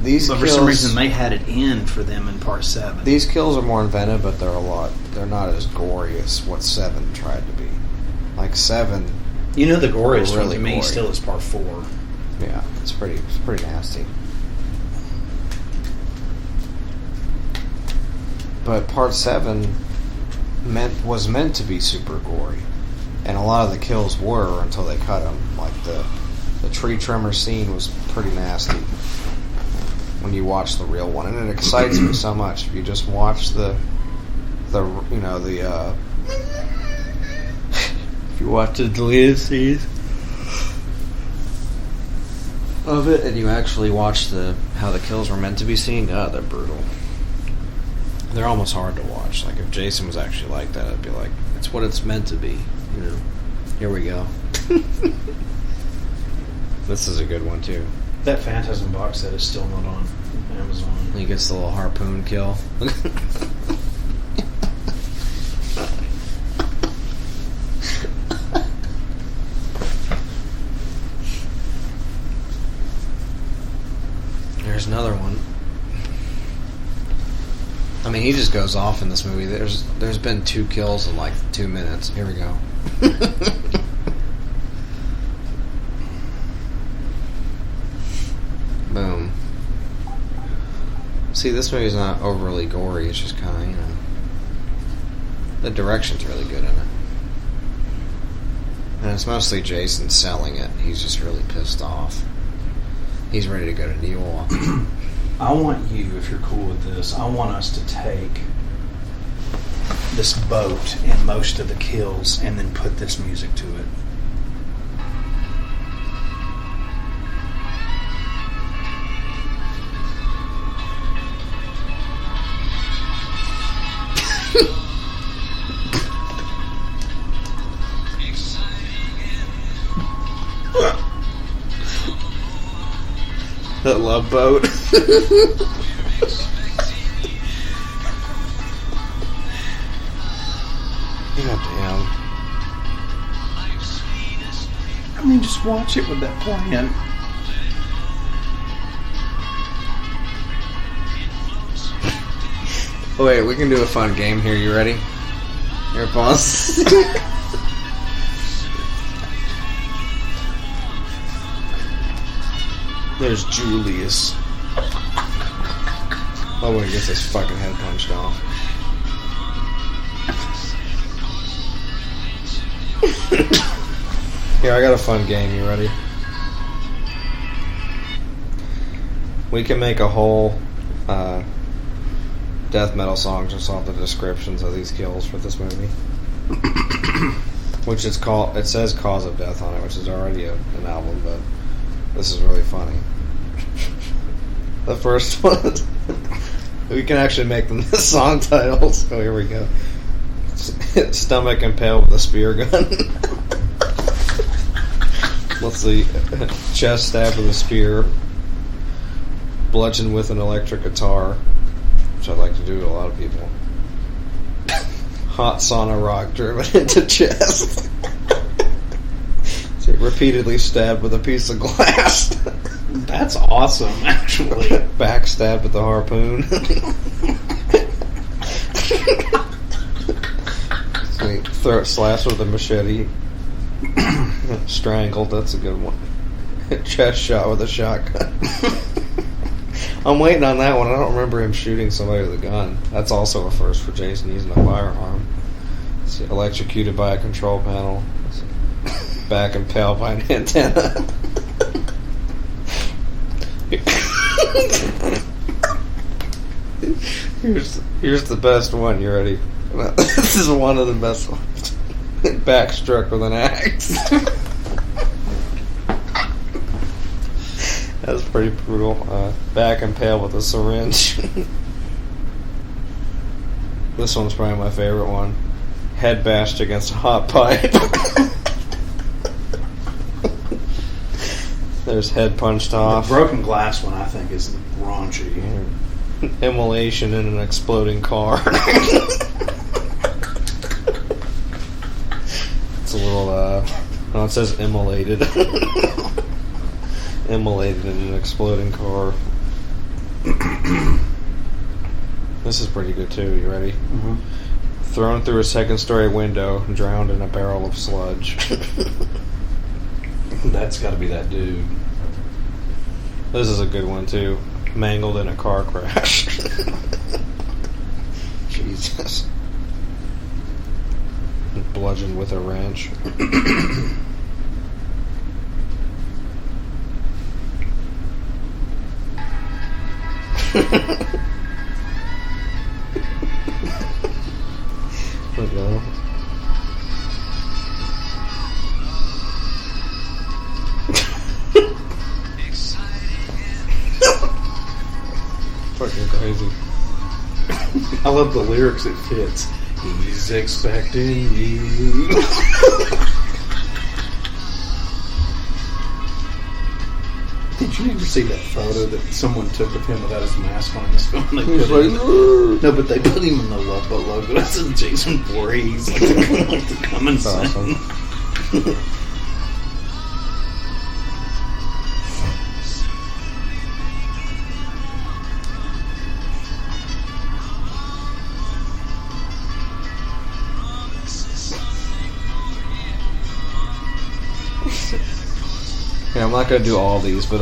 But for some reason they had it in for them in Part 7. These kills are more inventive, but they're not as gory as what 7 tried to be. Like 7, the goriest really one to me gory. still is Part 4. Yeah, it's pretty nasty. But Part 7 was meant to be super gory, and a lot of the kills were until they cut them. Like the tree trimmer scene was pretty nasty when you watch the real one, and it excites me so much. If you just watch if you watch the deleted scenes of it, and you actually watch how the kills were meant to be seen, they're brutal. They're almost hard to watch. Like, if Jason was actually like that, I'd be like, it's what it's meant to be, Here we go. This is a good one, too. That Phantasm box set is still not on Amazon. He gets the little harpoon kill. There's another one. I mean, he just goes off in this movie. There's been 2 kills in like 2 minutes. Here we go. Boom. See, this movie's not overly gory. It's just kind of, the direction's really good in it. And it's mostly Jason selling it. He's just really pissed off. He's ready to go to New York. I want you, if you're cool with this, I want us to take this boat and most of the kills and then put this music to it. That love boat. Goddamn. I mean, just watch it with that playing. Oh, wait, we can do a fun game here. You ready? Here, pause. There's Julius. Oh, when he gets his fucking head punched off. Here, I got a fun game. You ready? We can make a whole death metal song just off the descriptions of these kills for this movie. Which is called, it says Cause of Death on it, which is already an album, but this is really funny. The first one, we can actually make them the song titles. Oh, here we go. Stomach impaled with a spear gun. Let's see. Chest stabbed with a spear. Bludgeoned with an electric guitar, which I'd like to do to a lot of people. Hot sauna rock driven into chest. So repeatedly stabbed with a piece of glass. That's awesome, actually. Backstabbed with a harpoon. Throat slashed with a machete. Strangled, that's a good one. Chest shot with a shotgun. I'm waiting on that one. I don't remember him shooting somebody with a gun. That's also a first for Jason, using a firearm. Electrocuted by a control panel. Back impaled by an antenna. Here's the best one. You ready? This is one of the best ones. Back struck with an axe. That's pretty brutal. Back impaled with a syringe. This one's probably my favorite one. Head bashed against a hot pipe. There's head punched off. The broken glass one, I think, is raunchy. Immolation in an exploding car. It's a little, no, it says immolated. Immolated in an exploding car. This is pretty good too. You ready? Mm-hmm. Thrown through a second-story window, drowned in a barrel of sludge. That's got to be that dude. This is a good one too. Mangled in a car crash. Jesus. Bludgeoned with a wrench. Okay. Fucking crazy. I love the lyrics. It fits. He's expecting you. Did you ever see that photo that someone took of him without his mask on in this film? They put him, no, but they put him in the Love Boat logo. That's in Jason Voorhees. Like the coming soon. Awesome. Yeah, I'm not going to do all these, but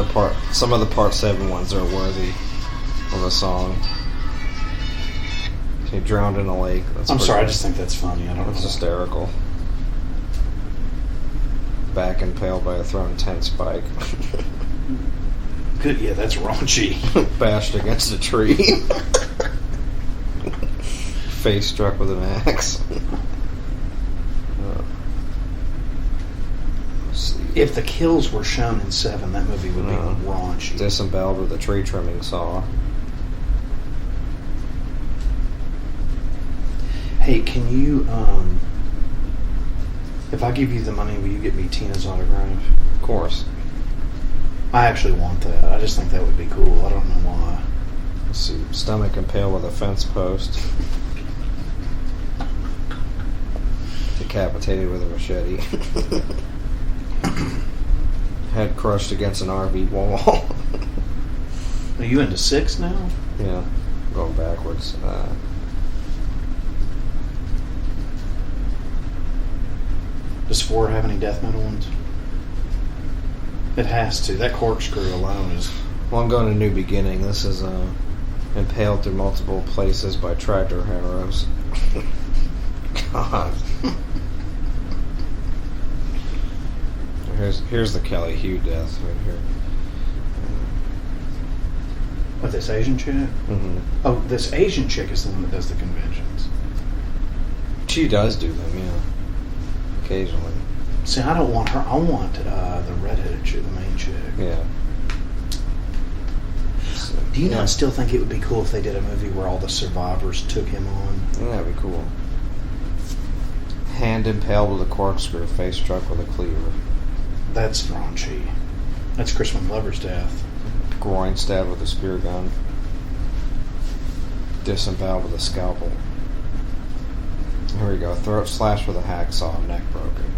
some of the Part 7 ones are worthy of a song. He drowned in a lake. I'm sorry, I just think that's funny. I don't know. It's hysterical. Back impaled by a thrown tent spike. Good, yeah, that's raunchy. Bashed against a tree. Face struck with an axe. If the kills were shown in 7, that movie would be raunchy. Disemboweled with a tree trimming saw. Hey, can you, if I give you the money, will you get me Tina's autograph? Of course. I actually want that. I just think that would be cool. I don't know why. Let's see. Stomach impaled with a fence post. Decapitated with a machete. Head crushed against an RV wall. Are you into 6 now? Yeah, going backwards. Does 4 have any death metal ones? It has to. That corkscrew alone is... Well, I'm going to New Beginning. This is impaled through multiple places by tractor arrows. God. Here's the Kelly Hugh death right here. What, this Asian chick? Mm-hmm. Oh, this Asian chick is the one that does the conventions. She does do them, yeah. Occasionally. See, I don't want her. I want the redheaded chick, the main chick. Yeah. Do you not still think it would be cool if they did a movie where all the survivors took him on? Yeah, that'd be cool. Hand impaled with a corkscrew, face struck with a cleaver. That's raunchy. That's Crispin Glover's death. Groin stabbed with a spear gun. Disemboweled with a scalpel. Here we go. Throat slashed with a hacksaw, neck broken.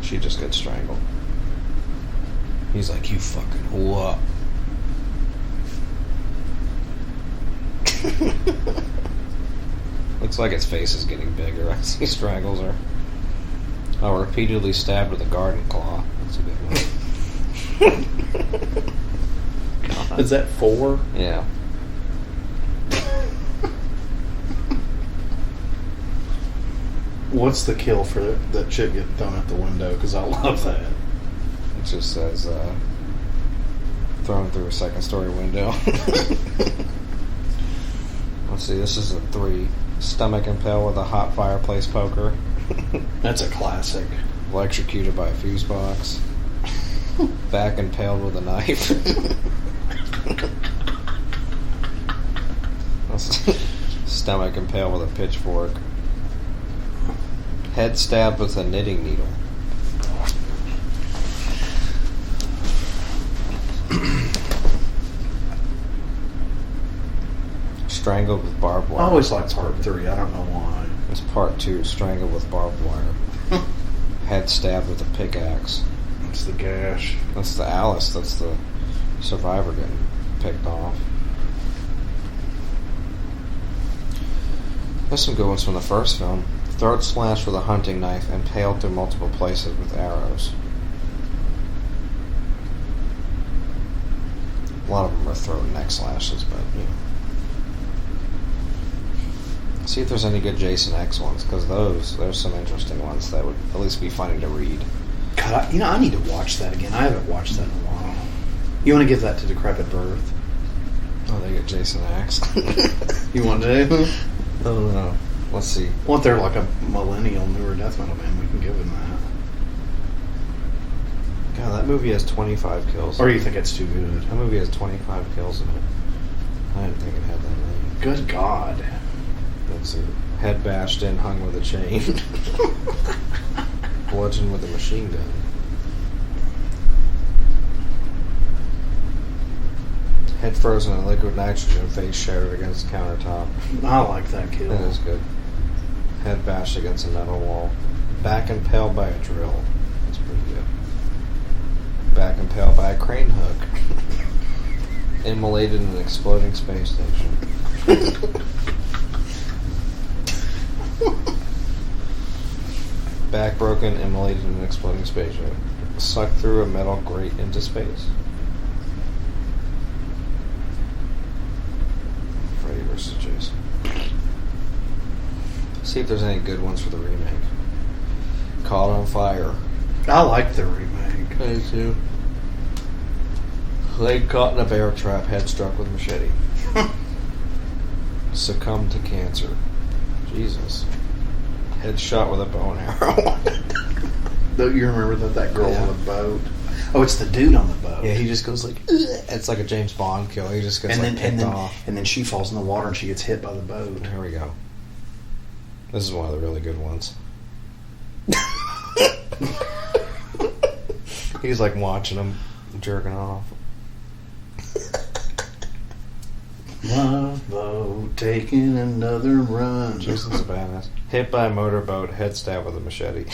She just gets strangled. He's like, you fucking whoop. Looks like his face is getting bigger as he strangles her. Oh, repeatedly stabbed with a garden claw. That's a good one. Is that 4? Yeah. What's the kill for that chick getting thrown out the window? Because I love that. It just says, thrown through a second-story window. Let's see, this is a 3. Stomach impaled with a hot fireplace poker. That's a classic. Electrocuted by a fuse box. Back impaled with a knife. Stomach impaled with a pitchfork. Head stabbed with a knitting needle. Strangled with barbed wire. I always liked part 3. I don't know why. It's part 2. Strangled with barbed wire. Head stabbed with a pickaxe. It's the gash. That's the Alice. That's the survivor getting picked off. There's some good ones from the first film. Throat slashed with a hunting knife, impaled through multiple places with arrows. A lot of them are throat and neck slashes, but you know. See if there's any good Jason X ones, because there's some interesting ones that would at least be funny to read. God, I need to watch that again. I haven't watched that in a while. You want to give that to Decrepit Birth? Oh, they get Jason X. You want to? Oh no. Let's see. Well, if they're like a millennial newer death metal band, we can give them that. God, that movie has 25 kills. Or you think it's too good? That movie has 25 kills in it. I didn't think it had that many. Good God. Let's see. Head bashed in, hung with a chain. Bludgeoned with a machine gun. Head frozen in liquid nitrogen, face shattered against the countertop. I like that kill. That is good. Head bashed against a metal wall. Back impaled by a drill. That's pretty good. Back impaled by a crane hook. Immolated in an exploding space station. Back broken, immolated in an exploding spaceship. Sucked through a metal grate into space. Freddy vs. Jason. See if there's any good ones for the remake. Caught on Fire. I like the remake. Me too. Leg caught in a bear trap, head struck with machete. Succumbed to cancer. Jesus. Head shot with a bow and arrow. Don't you remember that girl on the boat? Oh, it's the dude on the boat. Yeah, he just goes like, ugh. It's like a James Bond kill. He just gets picked off. And then she falls in the water and she gets hit by the boat. Here we go. This is one of the really good ones. He's like watching him jerking off. Love boat taking another run. Jason's a badass. Hit by a motorboat, head stabbed with a machete.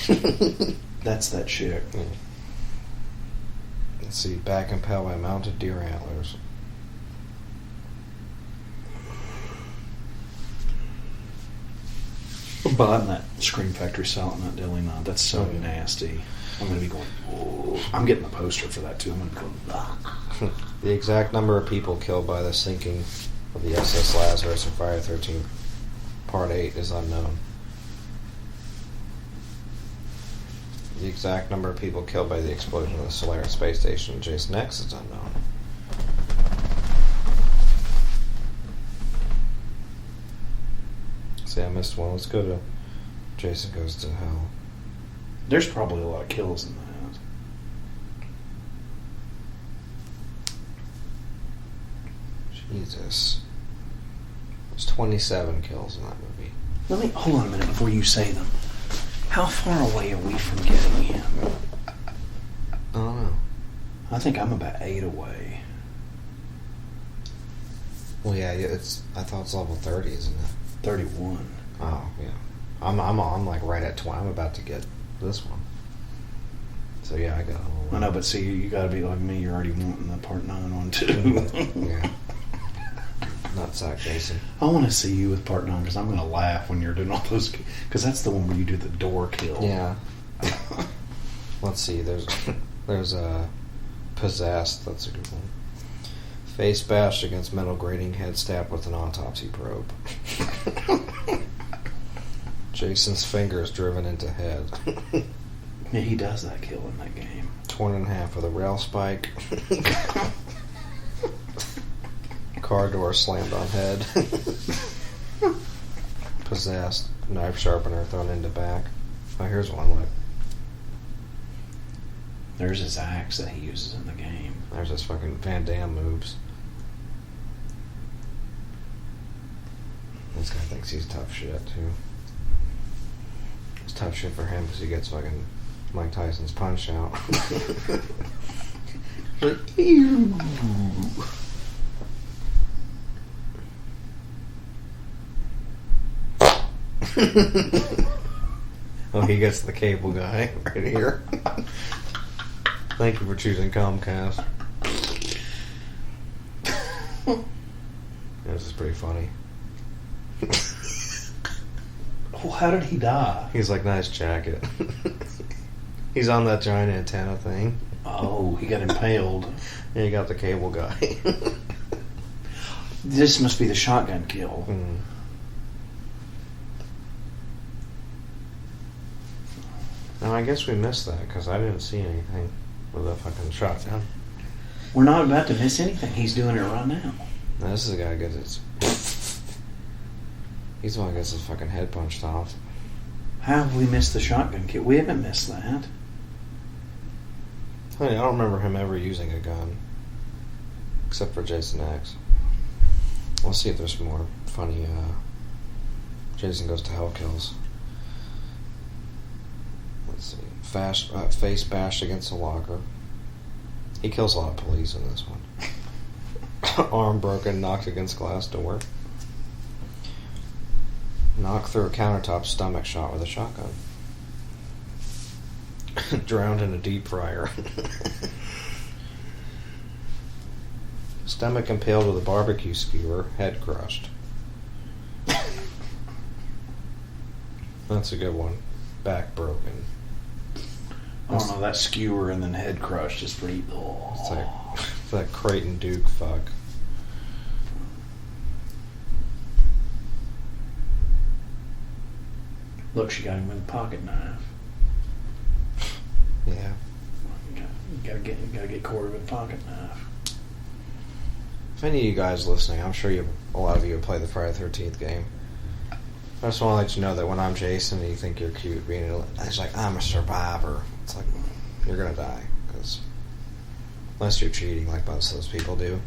That's that chick. Yeah. Let's see. Back impaled by mounted deer antlers. Buying that Scream Factory salt and that deli nut. That's so nasty. I'm going to be going, oh. I'm getting a poster for that too. I'm going to go, ah. The exact number of people killed by the sinking of the SS Lazarus in Friday the 13th, Part 8, is unknown. The exact number of people killed by the explosion of the Solaris space station in Jason X is unknown. See, I missed one. Let's go to Jason Goes to Hell. There's probably a lot of kills in that. Jesus. There's 27 kills in that movie. Let me hold on a minute before you say them. How far away are we from getting him? I don't know. I think I'm about 8 away. Well, yeah, I thought it's level 30, isn't it? 31. Oh, yeah. I'm like right at 20. I'm about to get this one. So yeah, I got a whole I know, but see, you got to be like me. You're already wanting the Part 9 one too. Yeah. Nutsack Jason. I want to see you with Part 9 because I'm going to laugh when you're doing all those. Because that's the one where you do the door kill. Yeah. Let's see. There's a Possessed. That's a good one. Face bashed against metal grating, head stabbed with an autopsy probe. Jason's fingers driven into head. Yeah, he does that kill in that game. Torn in half with a rail spike. Car door slammed on head. Possessed. Knife sharpener thrown into back. Oh, here's one. Look. There's his axe that he uses in the game. There's his fucking Van Damme moves. This guy thinks he's tough shit, too. He's tough shit for him because he gets fucking Mike Tyson's punch out. Like, ew. Oh, he gets the cable guy right here. Thank you for choosing Comcast. This is pretty funny. Well, how did he die? He's like, nice jacket. He's on that giant antenna thing. Oh, he got impaled. And you got the cable guy. This must be the shotgun kill. Mm. Now, I guess we missed that because I didn't see anything with a fucking shotgun. We're not about to miss anything. He's doing it right now. Now, this is the guy who gets his... He's the one who gets his fucking head punched off. How have we missed the shotgun kill? We haven't missed that. I don't remember him ever using a gun. Except for Jason X. We'll see if there's more funny, Jason Goes to Hell kills. Let's see. Face bashed against a locker. He kills a lot of police in this one. Arm broken, knocked against glass door. Knocked through a countertop, stomach shot with a shotgun. Drowned in a deep fryer. Stomach impaled with a barbecue skewer, head crushed. That's a good one. Back broken. I don't know, that skewer and then head crushed is pretty... Oh. It's like Creighton Duke fuck. Look, she got him with a pocket knife. Yeah. You gotta get Corey with a pocket knife. If any of you guys listening, I'm sure a lot of you have played the Friday the 13th game. I just want to let you know that when I'm Jason and you think you're cute, it's like, I'm a survivor. It's like, you're going to die. Because unless you're cheating like most of those people do.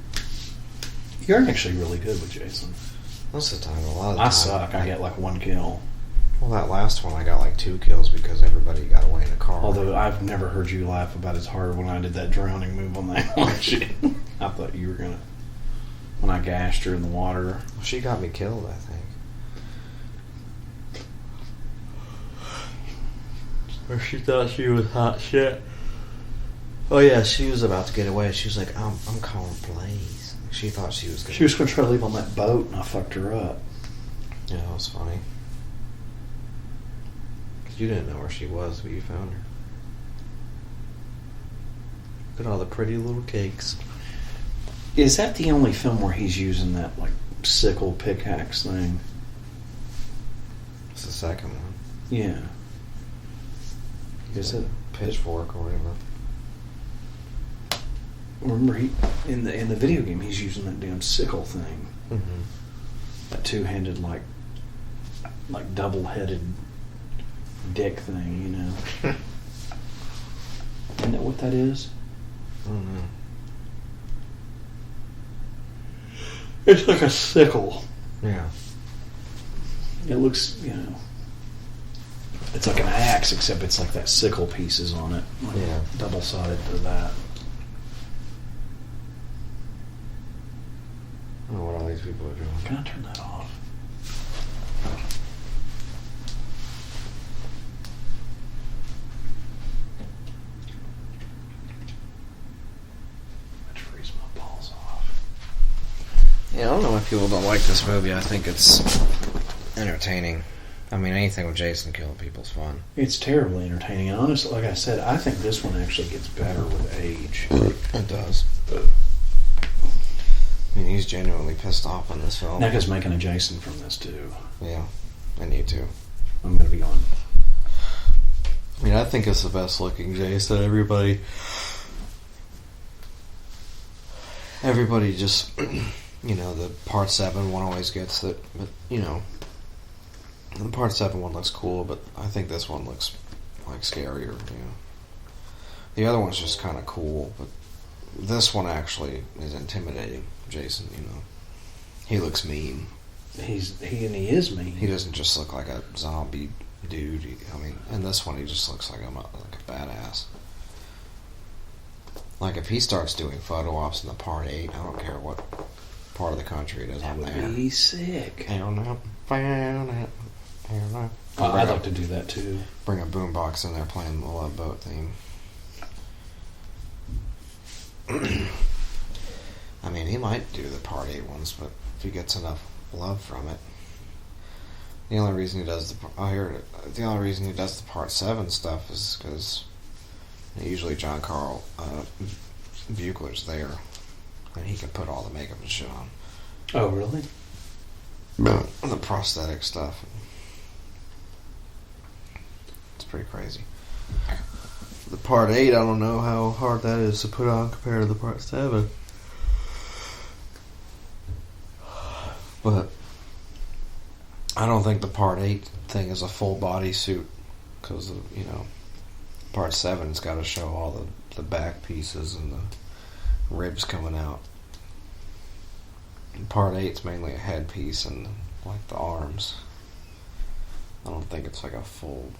You're actually really good with Jason. Most of the time, a lot of the I time. suck. I get like one kill. Well, that last one, I got like 2 kills because everybody got away in a car. Although I've never heard you laugh about as hard when I did that drowning move on that one. I thought you were going to... When I gashed her in the water. She got me killed, I think. Or she thought she was hot shit. Oh yeah, she was about to get away. She was like, I'm calling police. She thought she was going to... She was going to try to leave on that boat, and I fucked her up. Yeah, that was funny. Because you didn't know where she was, but you found her. Look at all the pretty little cakes. Is that the only film where he's using that, like, sickle pickaxe thing? It's the second one. Yeah. Is it? Pitchfork or whatever. Remember, in the video game, he's using that damn sickle thing. Mm-hmm. That two-handed, like double-headed dick thing, you know? Isn't that what that is? I don't know. It's like a sickle. Yeah. It looks, you know... It's like an axe, except it's like that sickle pieces on it. Like yeah. Double-sided for that. I don't know what all these people are doing. Can I turn that off? Let's freeze my balls off. Yeah, I don't know why people don't like this movie. I think it's entertaining. I mean, anything with Jason killing people is fun. It's terribly entertaining. And honestly, like I said, I think this one actually gets better with age. It does. I mean, he's genuinely pissed off on this film. NECA's making a Jason from this, too. Yeah, I need to. I'm going to be going. I mean, I think it's the best looking Jason. Everybody just, you know, the Part 7 one always gets it. But, you know, the Part 7 one looks cool, but I think this one looks, like, scarier, you know. The other one's just kind of cool, but this one actually is intimidating. Jason, you know, he looks mean. He is mean. He doesn't just look like a zombie dude. I mean, in this one, he just looks like a badass. Like, if he starts doing photo ops in the Part 8, I don't care what part of the country it is. That I'm would there. be sick. I'd Like to do that too. Bring a boombox in there playing the Love Boat theme. I mean, he might do the Part 8 ones, but if he gets enough love from it. The only reason he does the Part 7 stuff is because usually John Carl Buechler's there, and he can put all the makeup and shit on. Oh, really? The prosthetic stuff. It's pretty crazy. The Part 8, I don't know how hard that is to put on compared to the Part 7. But I don't think the Part 8 thing is a full body suit, because, Part 7's got to show all the back pieces and the ribs coming out. And Part 8's mainly a headpiece and, like, the arms. I don't think it's like a full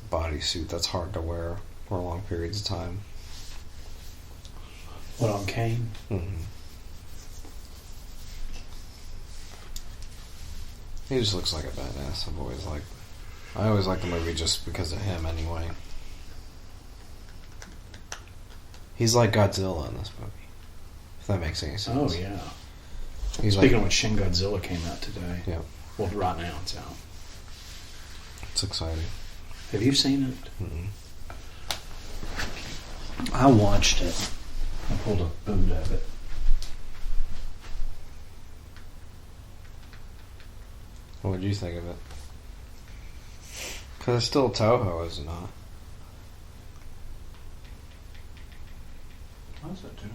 body suit. That's hard to wear for long periods of time. What, on Kane? Mm-hmm. He just looks like a badass. I always liked the movie just because of him anyway. He's like Godzilla in this movie, if that makes any sense. Oh, yeah. He's Speaking of like, which, Shin Godzilla came out today. Yeah. Well, right now it's out. It's exciting. Have you seen it? Mm-mm. I watched it. I pulled a boot of it. What did you think of it? Because it's still Toho, is it not? Why is that doing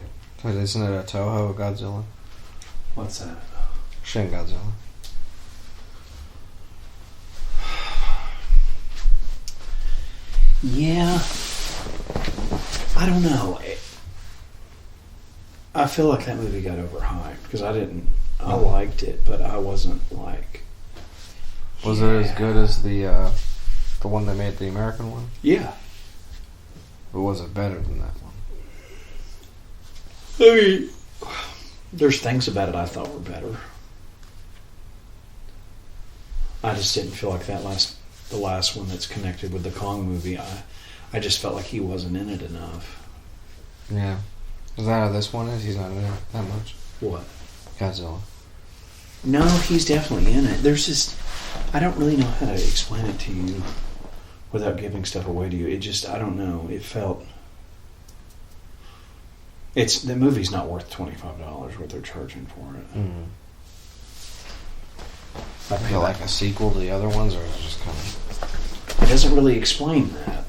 that? Because isn't it a Toho Godzilla? What's that? Shin Godzilla. Yeah. I don't know. I feel like that movie got overhyped because I liked it, but I wasn't like. Was it as good as the one that made the American one? Yeah. Or was it better than that one? I mean, there's things about it I thought were better. I just didn't feel like the last one that's connected with the Kong movie. I just felt like he wasn't in it enough. Yeah. Is that how this one is? He's not in it that much? What? Godzilla. No, he's definitely in it. There's just... I don't really know how to explain it to you without giving stuff away to you. It just... I don't know. It felt... The movie's not worth $25 what they're charging for it. Mm-hmm. I feel like a sequel to the other ones, or is it just kind of... It doesn't really explain that.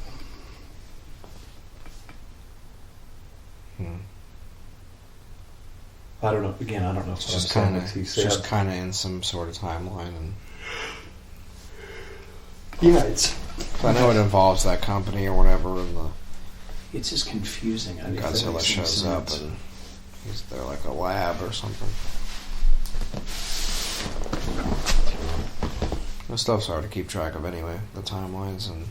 I don't know. Again, I don't know if it's just kind of in some sort of timeline, and yeah, it's. I know it involves that company or whatever, and it's just confusing. Godzilla shows up, and they're like a lab or something. This stuff's hard to keep track of anyway. The timelines and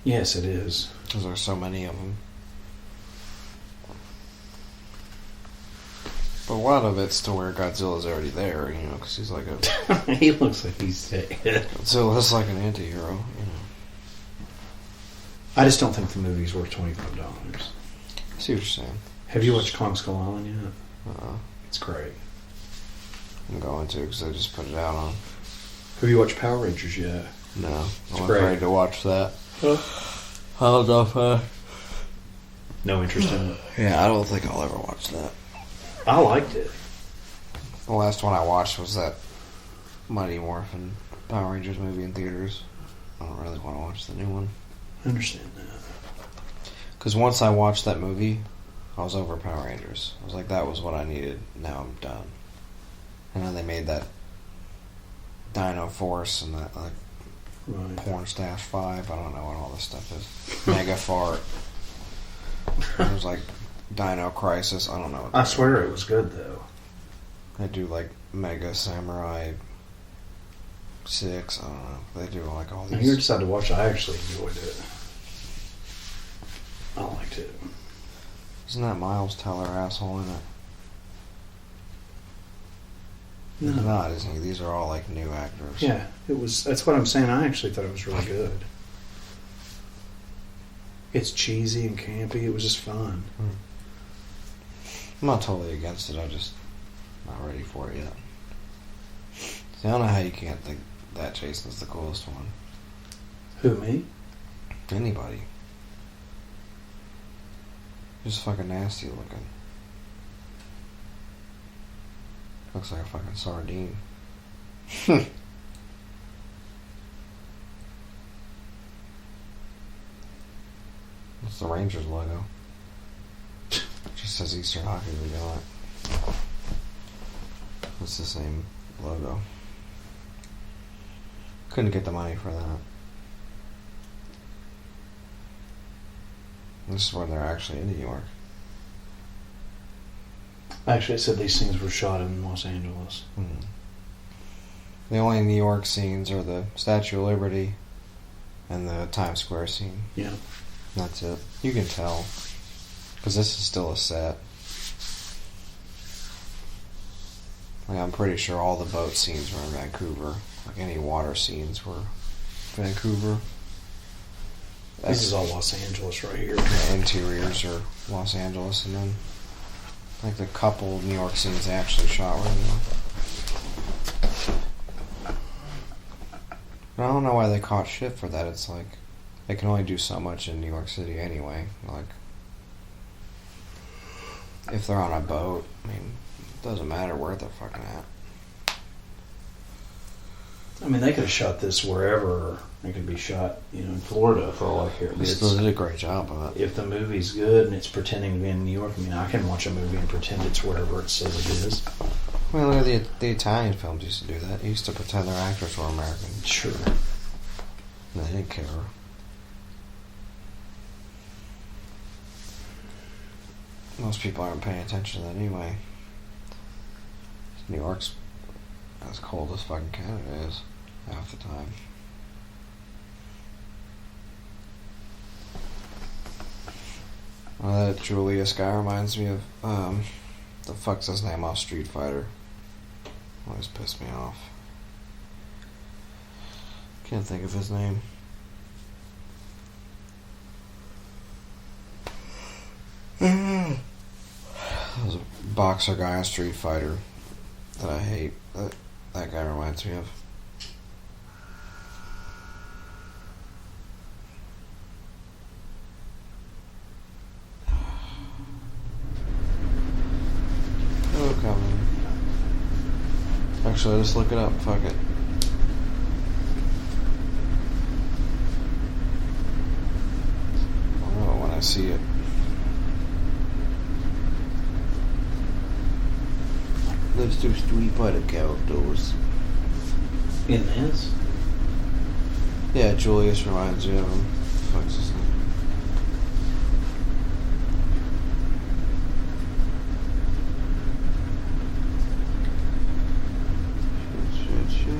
yes, it is because there's so many of them. But a lot of it's to where Godzilla's already there, because he's like a... he looks like he's dead. Godzilla's like an anti-hero, I just don't think the movie's worth $25. I see what you're saying. Have you watched Kong Skull Island yet? It's great. I'm going to, because I just put it out on. Have you watched Power Rangers yet? No. I'm great. afraid to watch that. Huh? I don't know if No interest in it? Yeah, I don't think I'll ever watch that. I liked it. The last one I watched was that Mighty Morphin Power Rangers movie in theaters. I don't really want to watch the new one. I understand that. Because once I watched that movie, I was over Power Rangers. I was like, that was what I needed. Now I'm done. And then they made that Dino Force and that Right. Porn Stash 5. I don't know what all this stuff is. Mega Fart. It was like Dino Crisis. I don't know. I swear it was good, though. They do like Mega Samurai 6. I don't know. They do like all When these. you decided to watch it, I actually enjoyed it. I liked it. Isn't that Miles Teller asshole in it? No. He's not, isn't he? These are all like new actors. Yeah, it was. That's what I'm saying. I actually thought it was really good. It's cheesy and campy. It was just fun. I'm not totally against it. I'm just not ready for it yet. See, I don't know how you can't think that Jason's the coolest one. Who, me? Anybody. Just fucking nasty looking. Looks like a fucking sardine. What's the Rangers logo? Just says Eastern Hockey League on it. It's the same logo. Couldn't get the money for that. This is where they're actually in New York. Actually, it said these scenes were shot in Los Angeles. The only New York scenes are the Statue of Liberty and the Times Square scene. Yeah. That's it. You can tell. Because this is still a set. Like, I'm pretty sure all the boat scenes were in Vancouver. Like, any water scenes were Vancouver. This is all Los Angeles right here. The interiors are Los Angeles, and then like the couple New York scenes they actually shot were in New York. But I don't know why they caught shit for that. It's like they can only do so much in New York City anyway. Like if they're on a boat, I mean, it doesn't matter where they're fucking at. I mean, they could have shot this wherever. It could be shot, in Florida for all I care. They still did a great job of it. If the movie's good and it's pretending to be in New York, I mean, I can watch a movie and pretend it's wherever it says it is. Well, look at the Italian films used to do that. They used to pretend their actors were American. Sure. And they didn't care. Most people aren't paying attention to that anyway. New York's as cold as fucking Canada is half the time. Well, that Julius guy reminds me of, the fuck's his name off Street Fighter. Always pissed me off. Can't think of his name. There's a boxer guy on Street Fighter that I hate. That guy reminds me of. Oh, coming. Actually, just look it up. Fuck it. I'll know when I see it. Those two Street Fighter characters. In this? Yeah, Julius reminds you of him. Fuck's his name? Shit.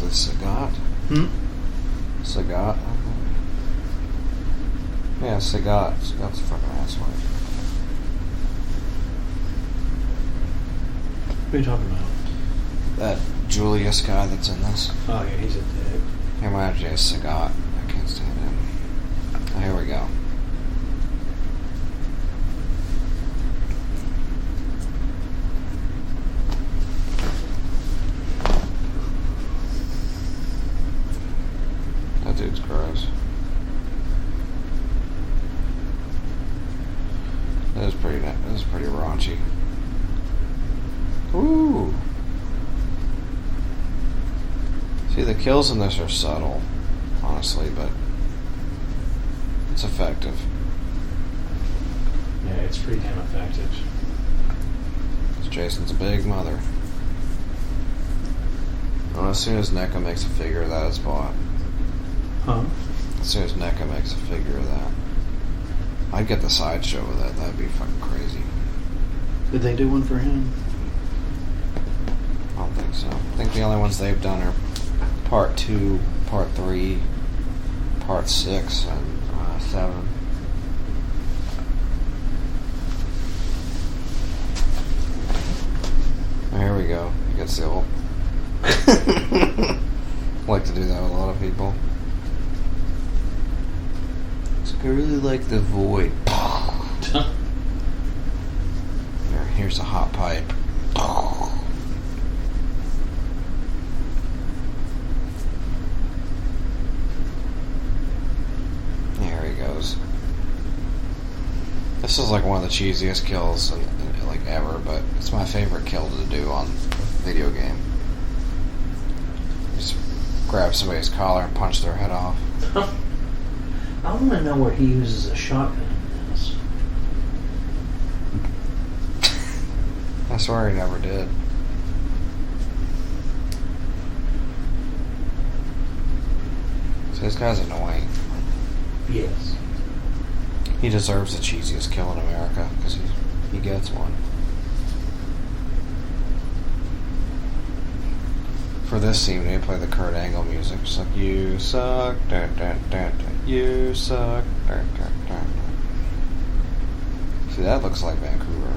Is it Sagat? Sagat? Yeah, Sagat. Sagat's a fucking asshole. What are you talking about? That Julius guy that's in this. Oh, yeah, he's a dick. He reminds me of Sagat. I can't stand him. Oh, here we go. That dude's gross. That is pretty raunchy. Ooh. See, the kills in this are subtle, honestly, but it's effective. Yeah, it's pretty damn effective. Jason's a big mother. Well, as soon as NECA makes a figure of that, it's bought. Huh? As soon as NECA makes a figure of that, I'd get the sideshow with that. That'd be fucking crazy. Did they do one for him? I don't think so. I think the only ones they've done are Part 2, Part 3, Part 6, and 7. Here we go. You can see old. Like to do that with a lot of people. So I really like the void. Here's a hot pipe. There he goes. This is like one of the cheesiest kills like ever, but it's my favorite kill to do on video game. Just grab somebody's collar and punch their head off. I want to know where he uses a shotgun in this. I swear he never did. So this guy's annoying. Yes. He deserves the cheesiest kill in America because he gets one. For this scene, they play the Kurt Angle music. It's like, you suck, dun, dun, dun, dun, you suck, dun, dun, dun. See, that looks like Vancouver.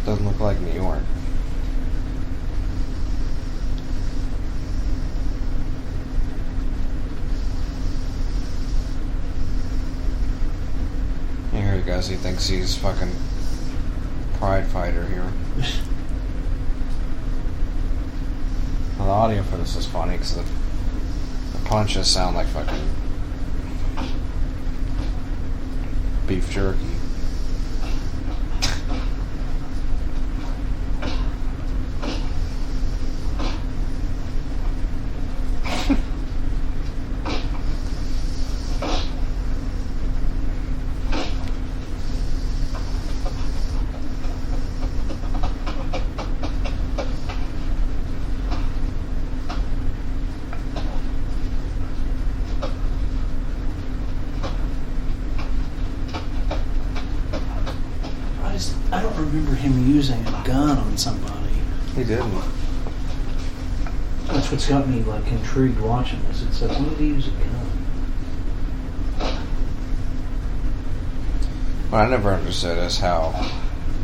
Doesn't look like New York. Here he goes. He thinks he's fucking pride fighter here. Now, the audio for this is funny because the punches sound like fucking beef jerky. I don't remember him using a gun on somebody. He didn't. That's what's got me like intrigued watching this. It's like, when did he use a gun? What I never understood is how,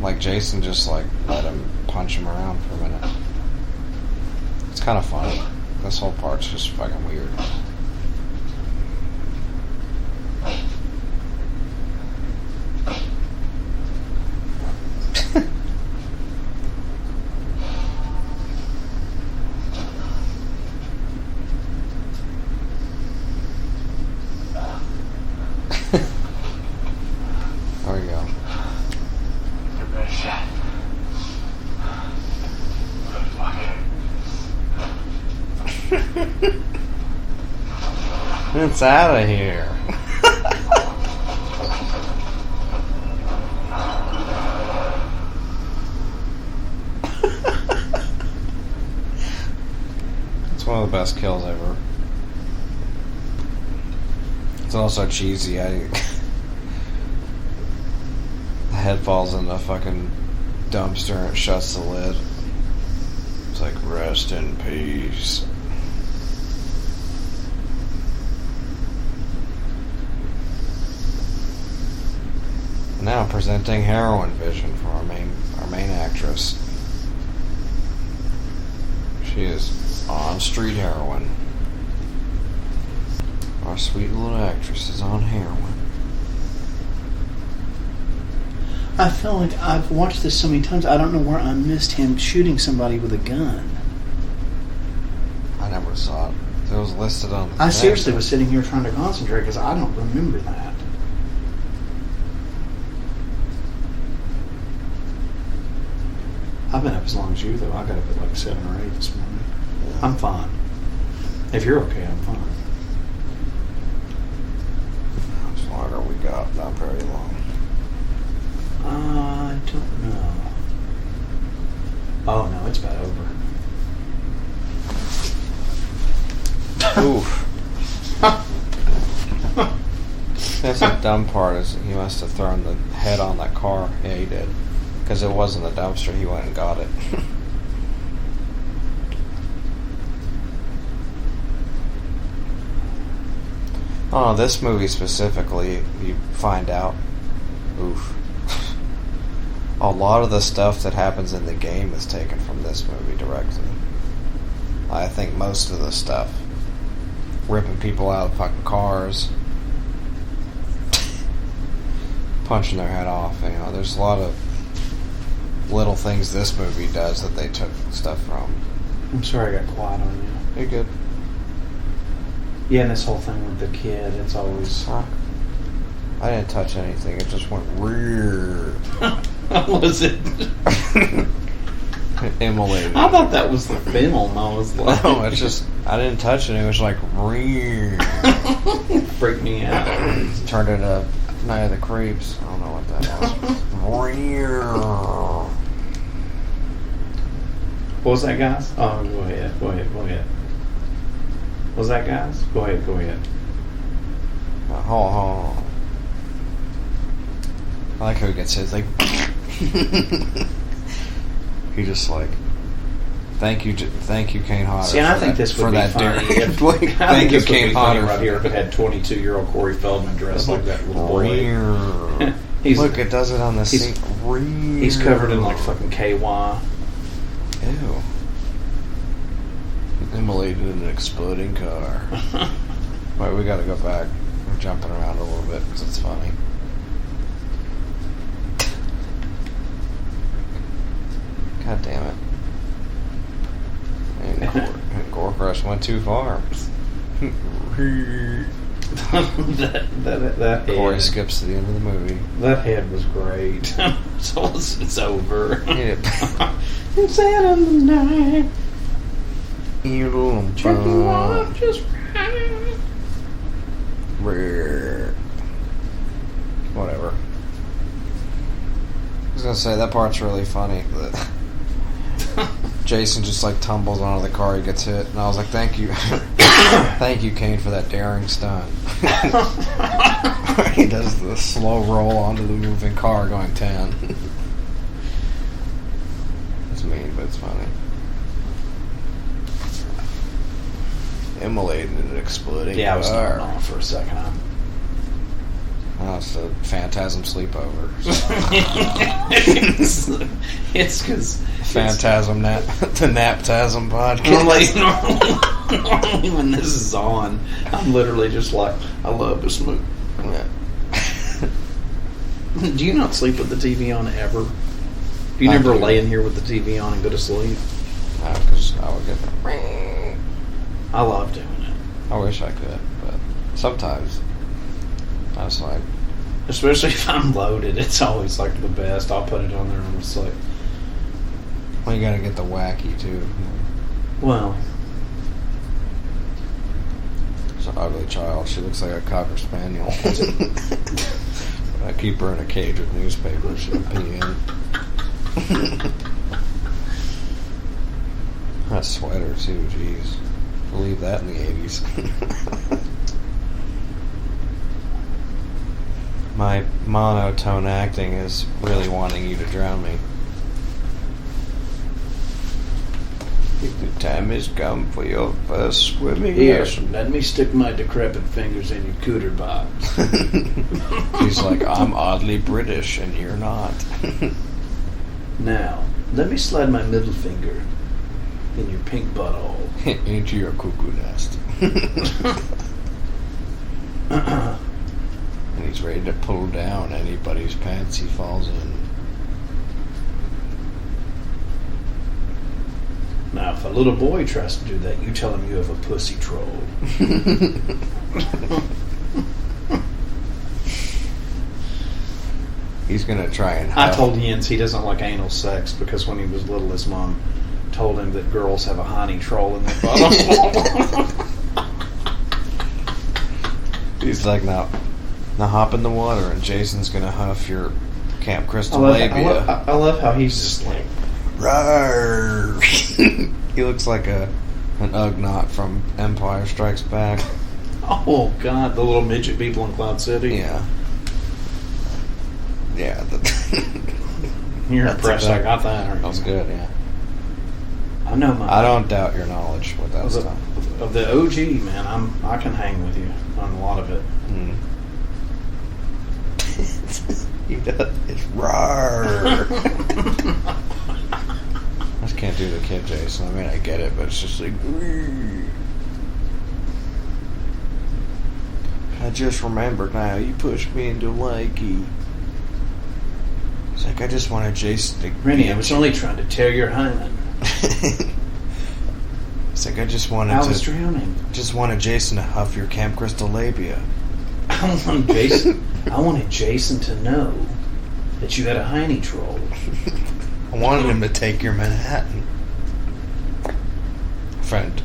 like, Jason just like let him punch him around for a minute. It's kind of funny. This whole part's just fucking weird. There we go. Your best shot. Good luck. It's out of here. It's one of the best kills ever. It's also cheesy. The head falls in the fucking dumpster and it shuts the lid. It's like, rest in peace. Now presenting heroin vision for our main actress. She is on street heroin. Our sweet little actress is on heroin. I feel like I've watched this so many times, I don't know where I missed him shooting somebody with a gun. I never saw it. It was listed on the I thing. seriously was sitting here trying to concentrate because I don't remember that. I've been up as long as you, though. I got up at like 7 or 8 this morning. I'm fine. If you're okay, I'm fine. How much longer we got? Not very long. I don't know. Oh no, it's about over. Oof. That's the dumb part, is he must have thrown the head on that car. Yeah, he did. Because it wasn't the dumpster, he went and got it. Oh, this movie specifically, you find out, oof. A lot of the stuff that happens in the game is taken from this movie directly. I think most of the stuff. Ripping people out of fucking cars. Punching their head off. You know, there's a lot of little things this movie does that they took stuff from. I'm sorry I got quiet on you. You're good. Yeah, and this whole thing with the kid, it's always... Huh? I didn't touch anything. It just went weird. What was it? Immolated. I thought that was the film. I was like... No, it's just... I didn't touch it. It was like weird. Freaked me out. Turned into Night of the Creeps. I don't know what that was. Weird. What was that, guys? Oh, go ahead. What was that, guys? Go ahead. Hold on. I like how he gets his, like... He just like... Thank you, Kane Hodder. See, and I think this would be funny. Thank you, Kane Hodder. Right here, if it had 22-year-old Corey Feldman dressed like that little boy. Look, it does it on the scene. He's covered in like fucking KY. Ew. Immolated in an exploding car. Wait, we gotta go back. We're jumping around a little bit because it's funny. God damn it. And Gore Crush went too far. that Corey head, skips to the end of the movie. That head was great. So it's over. Yeah. It's out on the night. Just whatever. I was gonna say that part's really funny. Jason just like tumbles onto the car, he gets hit, and I was like, "Thank you, thank you, Kane, for that daring stunt." He does the slow roll onto the moving car, going 10. It's mean, but it's funny. Immolated in an exploding car. Yeah, I was nodding off for a second. Oh, it's a Phantasm sleepover. It's because Phantasm nap, the Naptasm podcast. Normally when this is on, I'm literally just like, I love this movie. Yeah. Do you not sleep with the TV on ever? Do you never lay in here with the TV on and go to sleep? No, because I would get the... I love doing it. I wish I could, but sometimes I was like... Especially if I'm loaded, it's always like the best. I'll put it on there and I'm just like... Well, you gotta get the wacky, too. Well... It's an ugly child. She looks like a Cocker Spaniel. I keep her in a cage with newspapers. She'll pee in. That sweater, too, jeez. Believe that in the 80s. My monotone acting is really wanting you to drown me. The time has come for your first swimming lesson. Let me stick my decrepit fingers in your cooter box. He's like, I'm oddly British and you're not. Now, let me slide my middle finger in your pink butthole. Into your cuckoo nest. And he's ready to pull down anybody's pants he falls in. Now, if a little boy tries to do that, you tell him you have a pussy troll. He's gonna try and I told Jens he doesn't like anal sex because when he was little, his mom told him that girls have a honey troll in their butthole. He's like, now hop in the water and Jason's gonna huff your Camp Crystal labia. I love how he's just like, Rawr. He looks like an Ugnaught from Empire Strikes Back. Oh, God. The little midget people in Cloud City. Yeah. Yeah. You're impressed I got that, aren't you? That was good, yeah. I know my... I don't doubt your knowledge with that stuff. Of the OG, man, I can hang with you on a lot of it. Mm. He does. It's rawr. I just can't do the kid Jason. I mean, I get it, but it's just like... I just remembered now. You pushed me into Lakey. It's like, I just wanted Jason to... Rennie, I was only trying to tear your hymen. It's like, I just wanted I was drowning. Just wanted Jason to huff your Camp Crystal labia. I wanted Jason to know that you had a hiney troll. I wanted him to take your Manhattan. Friend.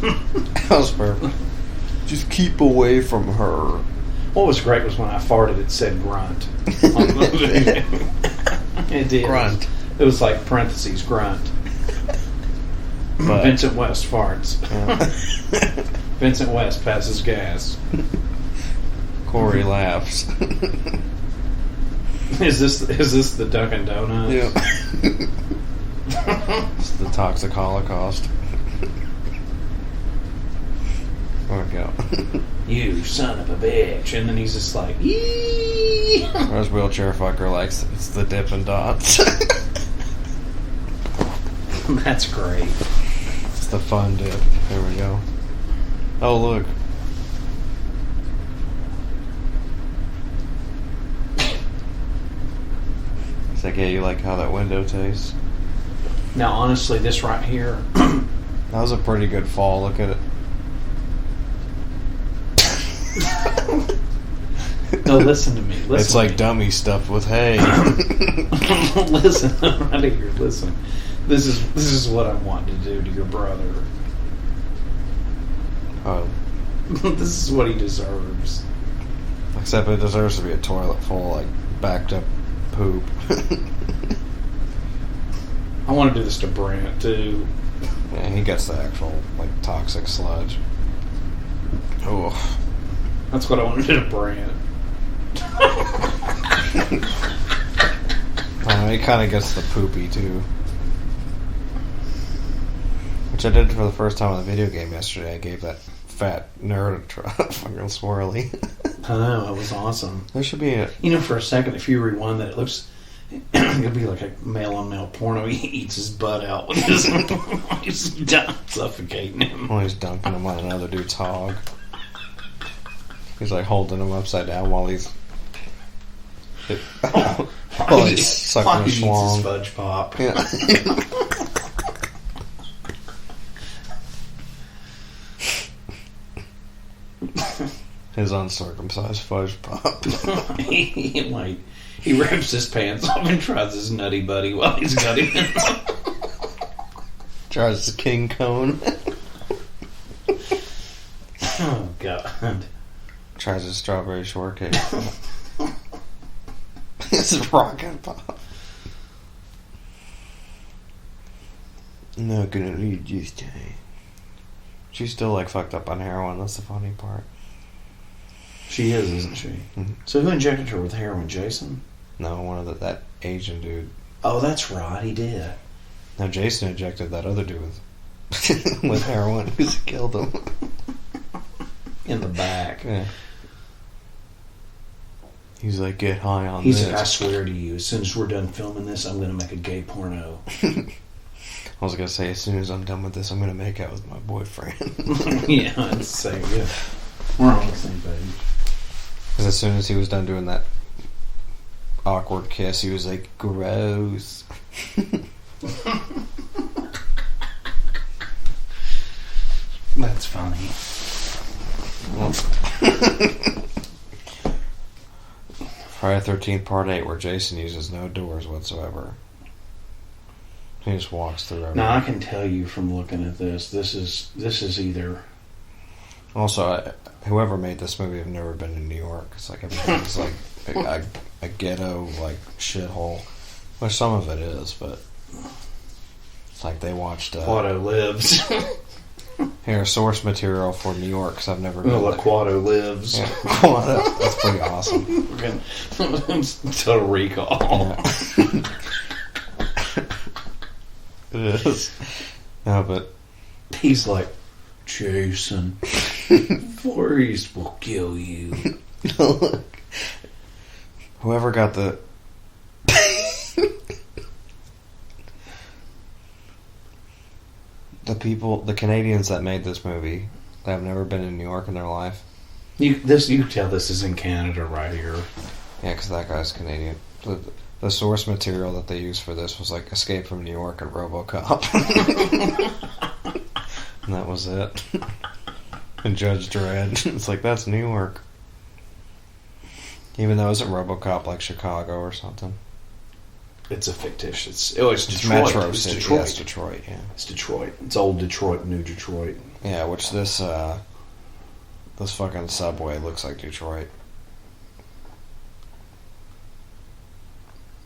That was perfect. Just keep away from her. What was great was when I farted, it said grunt. It did. Grunt. It was like parentheses, grunt. But, Vincent West farts. Yeah. Vincent West passes gas. Corey laughs. Is this the Dunkin' Donuts? Yeah. It's the toxic holocaust. There we go. You son of a bitch. And then he's just like, yee. Whereas wheelchair fucker likes it's the Dippin' Dots. That's great. It's the fun dip. There we go. Oh, look. It's like, yeah, you like how that window tastes? Now, honestly, this right here. That was a pretty good fall. Look at it. No, listen to me. Listen It's like dummy stuffed with hay. Listen, right here. Listen. This is what I want to do to your brother. Oh. This is what he deserves. Except it deserves to be a toilet full of, like, backed up poop. I want to do this to Brent, too. Yeah, he gets the actual, like, toxic sludge. Oof. That's what I want to do to Brent. He kind of gets the poopy, too. Which I did for the first time on the video game yesterday. I gave that fat nerd a fucking swirly. I know, it was awesome. There should be a... You know, for a second, if you rewind that, it looks... It'll be like a male-on-male porno. He eats his butt out with his... He's suffocating him. Oh, he's dunking him on another dude's hog. He's like holding him upside down while he's... while he's sucking his While he eats schlong. his fudge pop. Yeah. His uncircumcised fudge pop. He rips his pants off and tries his nutty buddy while he's gutting him. Tries the king cone. Oh, God. Tries his strawberry shortcake. This is rockin' pop. I'm not gonna lead you today. She's still like fucked up on heroin. That's the funny part. She is, isn't she? Mm-hmm. So who injected her with heroin, Jason? No, one of that Asian dude. Oh, that's right, he did. No, Jason injected that other dude with with heroin because he killed him. In the back. Yeah. He's like, get high on He's this. like, I swear to you, as soon as we're done filming this, I'm going to make a gay porno. I was gonna say, as soon as I'm done with this, I'm gonna make out with my boyfriend. Yeah, it's the same. Yeah. We're on the same page. Because as soon as he was done doing that awkward kiss, he was like, gross. That's funny. Friday the 13th Part 8, where Jason uses no doors whatsoever. He just walks through everything. Now, I can tell you from looking at this is either... Also, whoever made this movie have never been in New York. It's like everything's like a ghetto, like, shithole. Which some of it is, but... It's like they watched... Quado Lives. Here, source material for New York, because I've never been Well, there. Quado Lives. Yeah, Quado. That's pretty awesome. Total Recall. Yeah. It is. No, but... He's like, Jason, Voorhees will kill you. Look. Whoever got the... the Canadians that made this movie, that have never been in New York in their life. You can tell this is in Canada right here. Yeah, because that guy's Canadian. The source material that they used for this was like Escape from New York and RoboCop. And that was it. And Judge Dredd. It's like, that's New York. Even though it's a RoboCop like Chicago or something. It's a fictitious. It's Detroit. Metro it's City. Detroit. Yeah, it's Detroit, yeah. It's Detroit. It's old Detroit, new Detroit. Yeah, which this fucking subway looks like Detroit.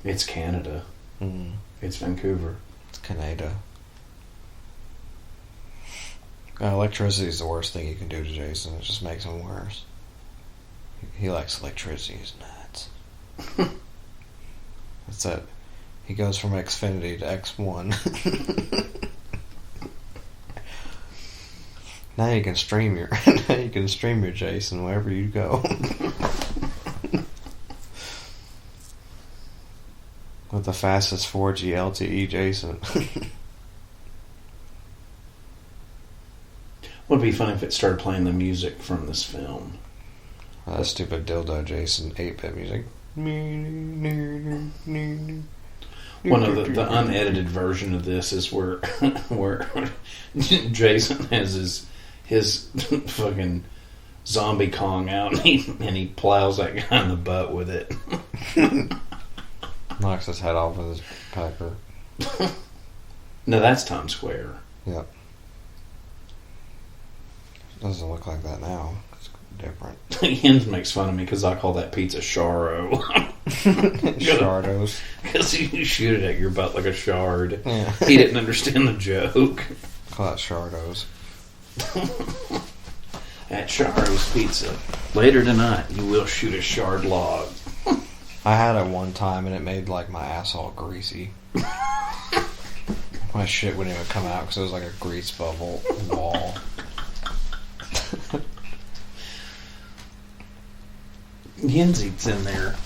It's Canada. Mm. It's Vancouver. It's Canada. Electricity is the worst thing you can do to Jason. It just makes him worse. He likes electricity. He's nuts. That's it. He goes from Xfinity to X1. Now you can stream your Jason wherever you go. With the fastest 4G LTE Jason. Would be funny if it started playing the music from this film. That stupid dildo Jason 8-bit music. One of the unedited version of this is where Jason has his fucking zombie Kong out and he plows that guy in the butt with it. Knocks his head off with his pecker. No, that's Times Square. Yep. Doesn't look like that now. It's different. Jens makes fun of me because I call that pizza Charo. Shardos. Because you shoot it at your butt like a shard. Yeah. He didn't understand the joke. Call that Shardos. At Charo's Pizza. Later tonight, you will shoot a shard log. I had it one time and it made like my ass all greasy. My shit wouldn't even come out because it was like a grease bubble wall. Jens eats in there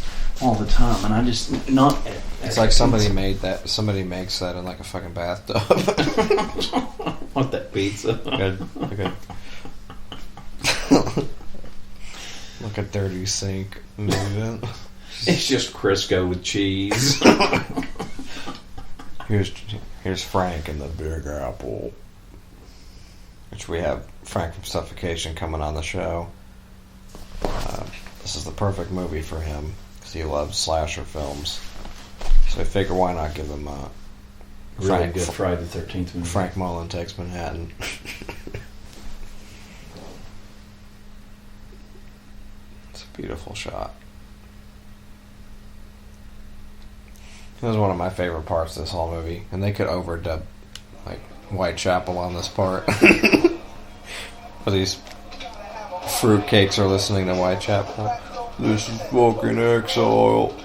all the time, and I just not. It's like somebody made that. Somebody makes that in like a fucking bathtub. Want that pizza? Like a dirty sink. Moving. It's just Crisco with cheese. Here's Frank in the Big Apple, which we have Frank from Suffocation coming on the show. This is the perfect movie for him because he loves slasher films. So I figure why not give him a Really good Friday the 13th movie. Frank Mullen Takes Manhattan. It's a beautiful shot. It was one of my favorite parts of this whole movie, and they could overdub like Whitechapel on this part. But these fruitcakes are listening to Whitechapel. This is fucking exile.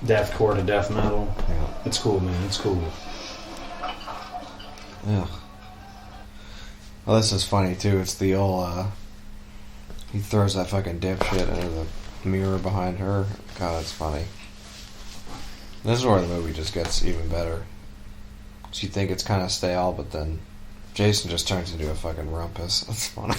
Deathcore to death metal. Yeah. It's cool, man. It's cool. Yeah. Well, this is funny too. It's the old. He throws that fucking dipshit into the mirror behind her. God, it's funny. This is where the movie just gets even better. So you think it's kind of stale, but then Jason just turns into a fucking rumpus. That's funny.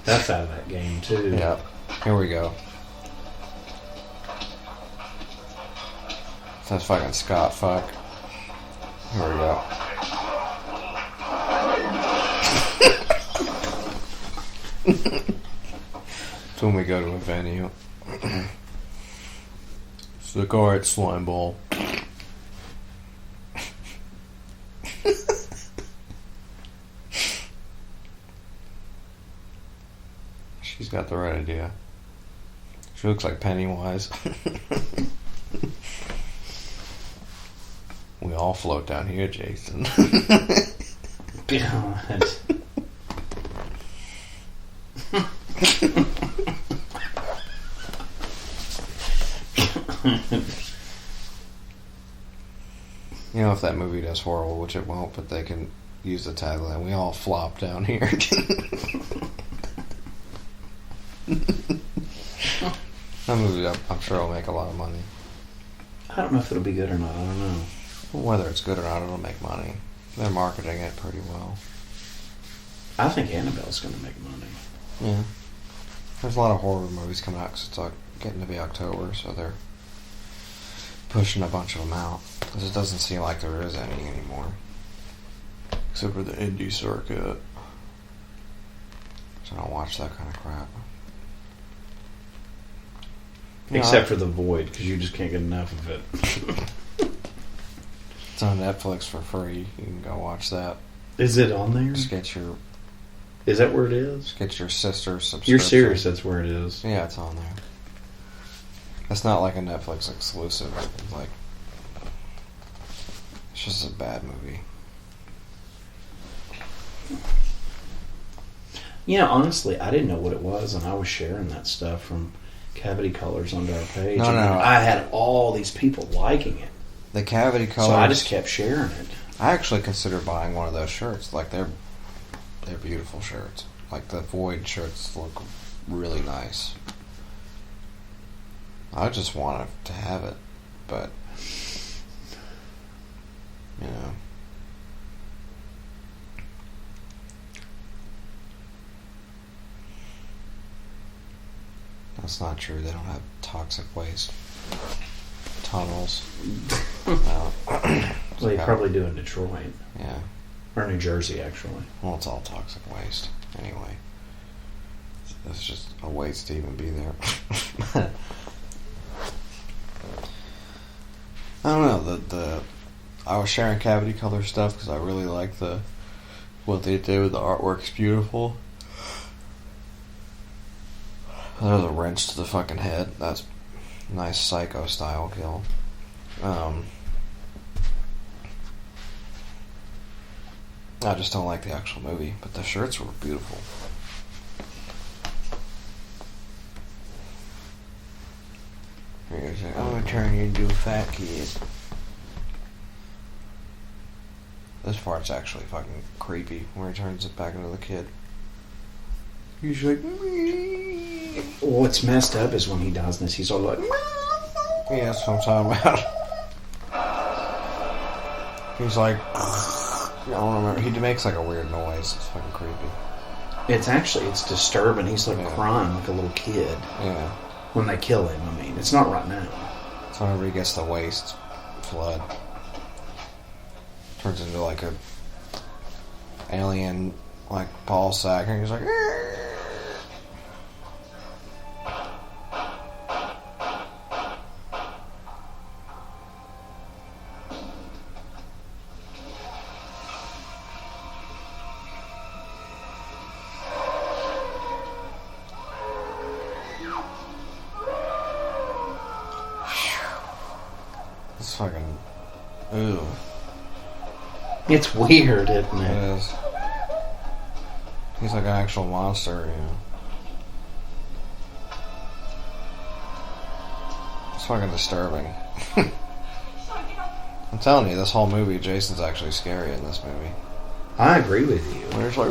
That's out of that game too. Yeah. Here we go. That's fucking Scott fuck. Here we go. So when we go to a venue, it's like, alright, slime ball. She's got the right idea. She looks like Pennywise. We all float down here, Jason. God. You know, if that movie does horrible, which it won't, but they can use the tagline, we all flop down here. That movie, I'm sure will make a lot of money. I don't know if it'll be good or not. I don't know. Well, whether it's good or not, it'll make money. They're marketing it pretty well. I think Annabelle's going to make money. Yeah. There's a lot of horror movies coming out because it's like getting to be October, so they're pushing a bunch of them out. Because it doesn't seem like there is any anymore. Except for the indie circuit. So I don't watch that kind of crap. Except for The Void, because you just can't get enough of it. It's on Netflix for free. You can go watch that. Is it on there? Just get your... Is that where it is? Get your sister's subscription. You're serious that's where it is? Yeah, it's on there. It's not like a Netflix exclusive. It's like... It's just a bad movie. You know, honestly, I didn't know what it was, and I was sharing that stuff from Cavity Colors onto our page. No. I had all these people liking it. The Cavity Colors... So I just kept sharing it. I actually consider buying one of those shirts. Like, they're beautiful shirts. Like, the Void shirts look really nice. I just wanted to have it, but... You know... That's not true. They don't have toxic waste tunnels. Well, they probably do in Detroit. Yeah. Or New Jersey, actually. Well, it's all toxic waste. Anyway. It's just a waste to even be there. I don't know. I was sharing Cavity Color stuff because I really like what they did with the artwork's beautiful. There's a wrench to the fucking head. That's nice Psycho style kill. I just don't like the actual movie, but the shirts were beautiful. Here's I'm gonna turn you into a fat kid. This part's actually fucking creepy when he turns it back into the kid. He's like, What's messed up is when he does this, he's all like, yeah, that's what I'm talking about. He's like, I don't remember. He makes like a weird noise. It's fucking creepy. it's disturbing. He's like crying like a little kid. Yeah. When they kill him, I mean, it's not right now. So whenever he gets the waste flood, turns into like a alien like ball sack, and he's like, it's fucking, ooh. It's weird, isn't It it? is. He's like an actual monster, you know. It's fucking disturbing. I'm telling you, this whole movie, Jason's actually scary in this movie. I agree with you. When he's like,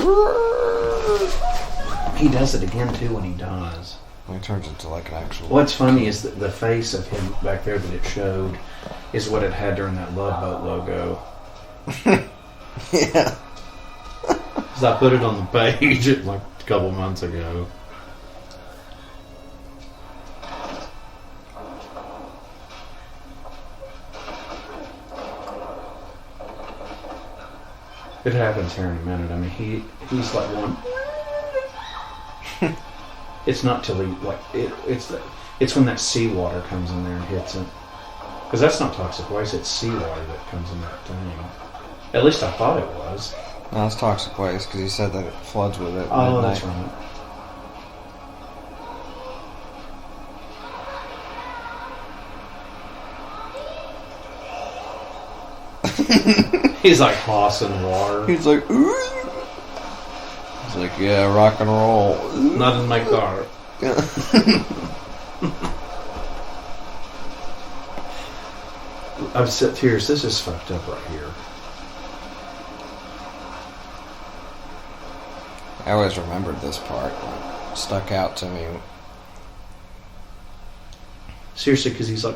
He does it again, too, when he dies. when he turns into like an actual... What's funny is that the face of him back there that it showed is what it had during that Love Boat logo. Yeah. Because I put it on the page like a couple months ago. It happens here in a minute. I mean, he's like one. It's not till he it's when that seawater comes in there and hits him. Because that's not toxic waste. It's seawater that comes in that thing. At least I thought it was. No, it's toxic waste because he said that it floods with it. Oh, that's right. He's like tossing water. He's like, ooh. He's like, yeah, rock and roll. Ooh. Not in my car. I've said, Tears, this is fucked up right here. I always remembered this part. It stuck out to me. Seriously, because he's like...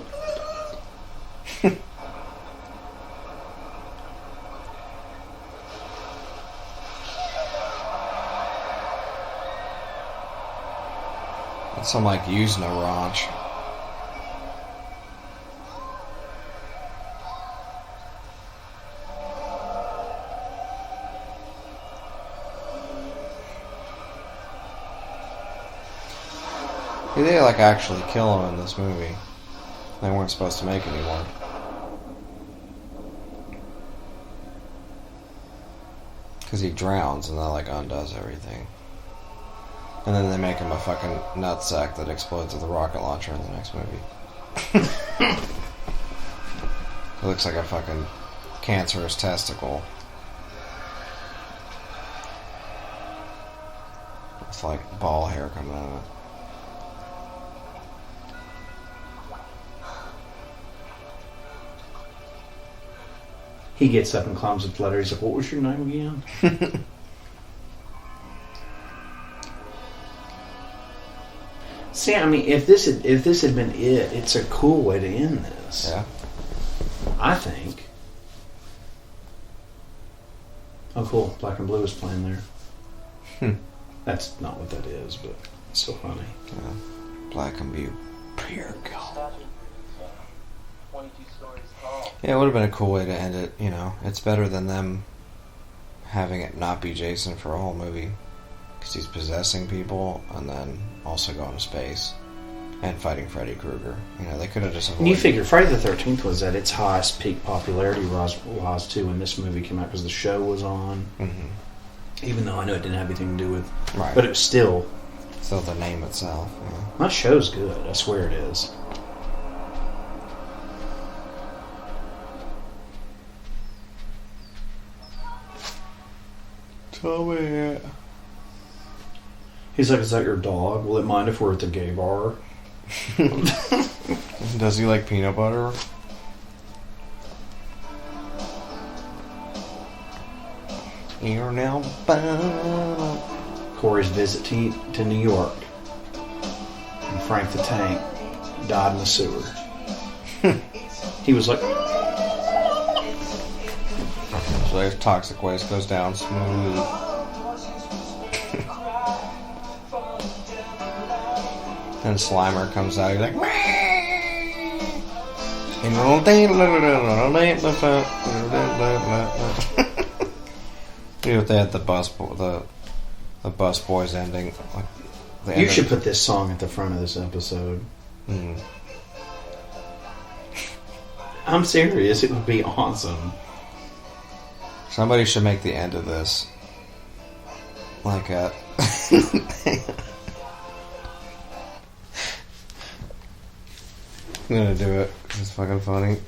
It's I'm like using a ranch. They like actually kill him in this movie. They weren't supposed to make anymore. Because he drowns and that like undoes everything. And then they make him a fucking nutsack that explodes with a rocket launcher in the next movie. It looks like a fucking cancerous testicle. With like ball hair coming out of it. He gets up and climbs up the ladder. He's like, what was your name again? See, I mean, if this had been it, it's a cool way to end this. Yeah. I think. Oh, cool. Black and Blue is playing there. That's not what that is, but it's so funny. Yeah. Black and Blue. Pure gold. Yeah, it would have been a cool way to end it, you know. It's better than them having it not be Jason for a whole movie. Because he's possessing people and then also going to space and fighting Freddy Krueger. You know, they could have just avoided. And you figure Friday the 13th was at its highest peak popularity was too when this movie came out because the show was on. Mm-hmm. Even though I know it didn't have anything to do with... Right. But it was still... Still the name itself. Yeah. My show's good. I swear it is. Tell me it. He's like, is that your dog? Will it mind if we're at the gay bar? Does he like peanut butter? You're now bound. Corey's visit to New York. And Frank the Tank died in the sewer. He was like... So his toxic waste goes down smooth. Then Slimer comes out. He's like, you know, they had the bus boys ending. Like, you should put this song at the front of this episode. Mm. I'm serious. It would be awesome. Somebody should make the end of this like a. I'm gonna do it. It's fucking funny.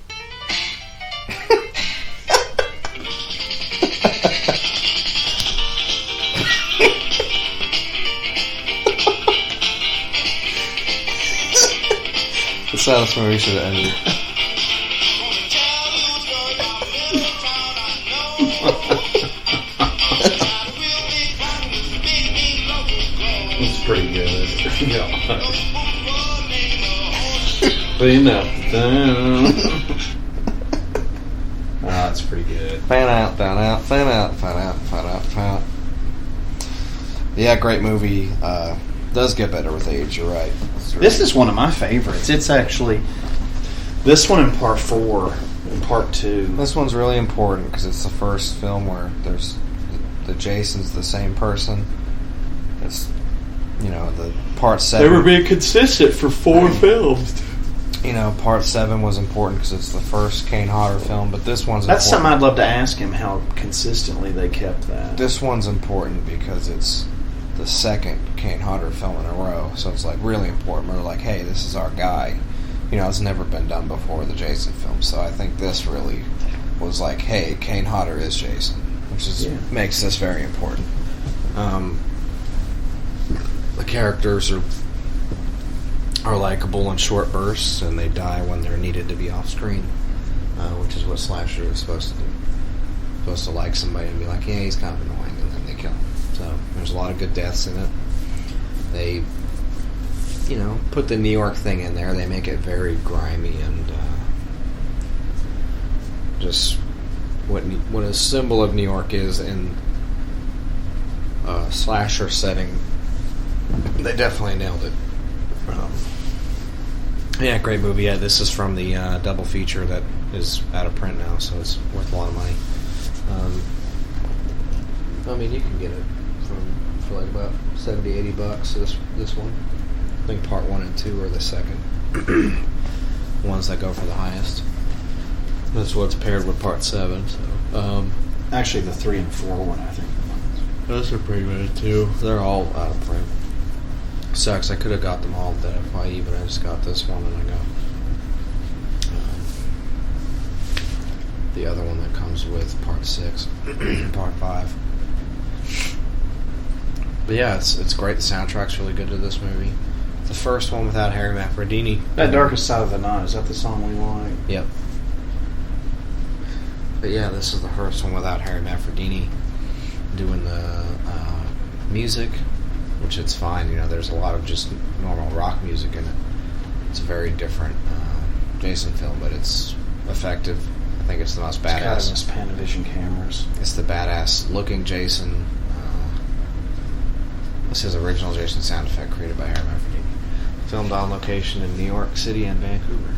That's how this movie should have ended. It's pretty good. Clean up. It's pretty good. Fan out, fan out, fan out, fan out, fan out, fan out. Yeah, great movie. Does get better with age, you're right. This is one of my favorites. It's actually this one in part 4 and part 2. This one's really important because it's the first film where there's the Jason's the same person. It's the part 7. They were being consistent for 4 films. Part 7 was important because it's the first Kane Hodder film, but this one's That's important. something I'd love to ask him, how consistently they kept that. This one's important because it's the second Kane Hodder film in a row, so it's like really important. We're like, hey, this is our guy. It's never been done before, the Jason film, so I think this really was like, hey, Kane Hodder is Jason, which makes this very important. The characters are likable in short bursts, and they die when they're needed to be off screen, which is what slasher is supposed to do. Supposed to like somebody and be like, yeah, he's kind of annoying, and then they kill him. So there's a lot of good deaths in it. They, put the New York thing in there. They make it very grimy and just what a symbol of New York is in a slasher setting. They definitely nailed it. Yeah, great movie. Yeah, this is from the double feature that is out of print now, so it's worth a lot of money. You can get it for like about $70-$80. This one, I think part 1 and 2 are the second ones that go for the highest. That's what's paired with part 7. So, actually, the 3 and 4 one, I think. Those are pretty good too. They're all out of print. Sucks. I could have got them all at the FYE, but I just got this one, and I got the other one that comes with part 6, part 5. But yeah, it's great. The soundtrack's really good to this movie. The first one without Harry Maffredini. That Darkest Side of the Night, is that the song we like? Yep. But yeah, this is the first one without Harry Maffredini doing the music, which it's fine. There's a lot of just normal rock music in it. It's a very different Jason film, but it's effective. I think it's the most badass. It's got Panavision cameras. It's the badass looking Jason. This is original Jason sound effect created by Harry Maffredini. Filmed on location in New York City and Vancouver.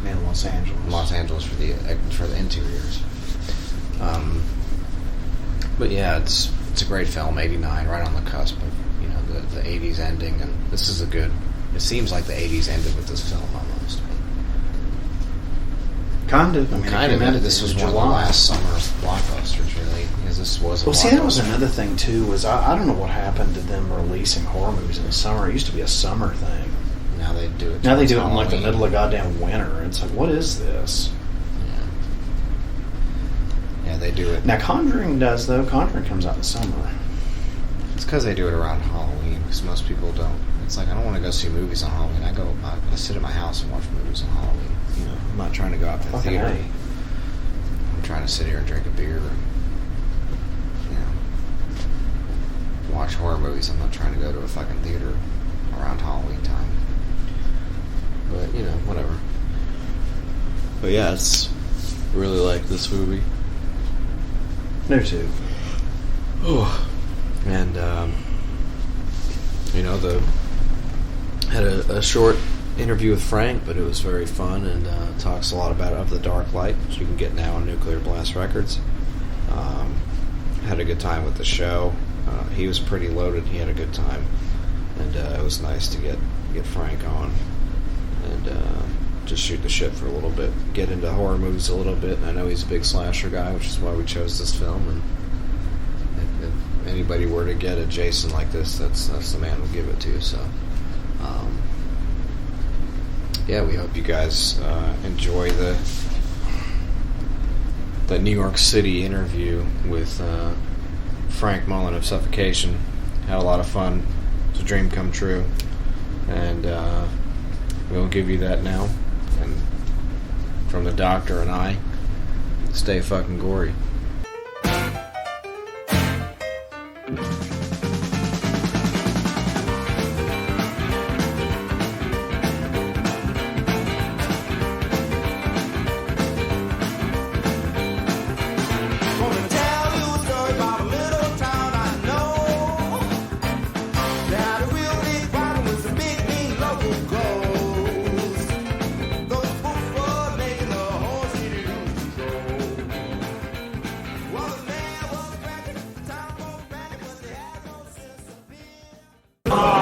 And Los Angeles. Los Angeles for the interiors. But yeah, it's a great film. 89, right on the cusp of the 80s ending, and this is it seems like the 80s ended with this film almost. Kind of. This was one of the last summer blockbusters, really, because this was a Well, see, that was another thing, too, was I don't know what happened to them releasing horror movies in the summer. It used to be a summer thing. Now they do it. Now they do it in, like, the middle of goddamn winter. It's like, what is this? Yeah, they do it. Now, Conjuring does, though. Conjuring comes out in the summer. It's because they do it around Halloween, because most people don't. It's like, I don't want to go see movies on Halloween. I sit at my house and watch movies on Halloween. I'm not trying to go out to the theater. Hey. I'm trying to sit here and drink a beer. Watch horror movies. I'm not trying to go to a fucking theater around Halloween time. But, whatever. But yeah, it's really like this movie. No, too. Oh. And, had a short interview with Frank, but it was very fun, and talks a lot about Of the Dark Light, which you can get now on Nuclear Blast Records. Had a good time with the show. He was pretty loaded. He had a good time, and it was nice to get Frank on and just shoot the shit for a little bit, get into horror movies a little bit. I know he's a big slasher guy, which is why we chose this film, and if anybody were to get a Jason like this, that's the man we'll give it to. So yeah, we hope you guys enjoy the New York City interview with Frank Mullen of Suffocation. Had a lot of fun. It's a dream come true, and we'll give you that now. And from the doctor and I, stay fucking gory.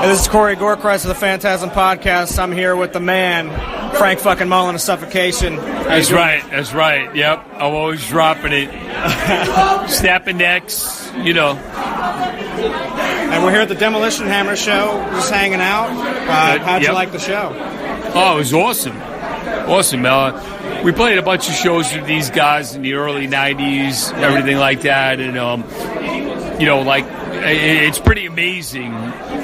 This is Corey Gorechrist of the Phantasm Podcast. I'm here with the man, Frank fucking Mullen of Suffocation. That's right. Yep, I'm always dropping it. Snapping necks, you know. And we're here at the Demolition Hammer show, just hanging out. How'd you like the show? Oh, it was awesome. Awesome. We played a bunch of shows with these guys in the early 90s, everything like that. And, it's pretty amazing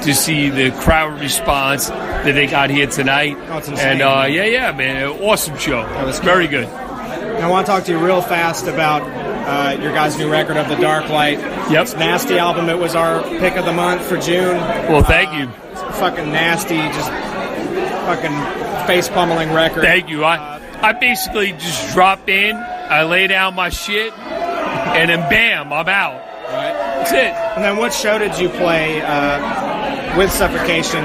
to see the crowd response that they got here tonight. Oh, it's insane. And, man, awesome show. That was very good. I want to talk to you real fast about your guys' new record of The Dark Light. Yep. It's Nasty album. It was our pick of the month for June. Well, thank you. It's fucking nasty, just fucking face pummeling record. Thank you. I basically just drop in, I lay down my shit, and then bam, I'm out. Right. That's it. And then what show did you play with Suffocation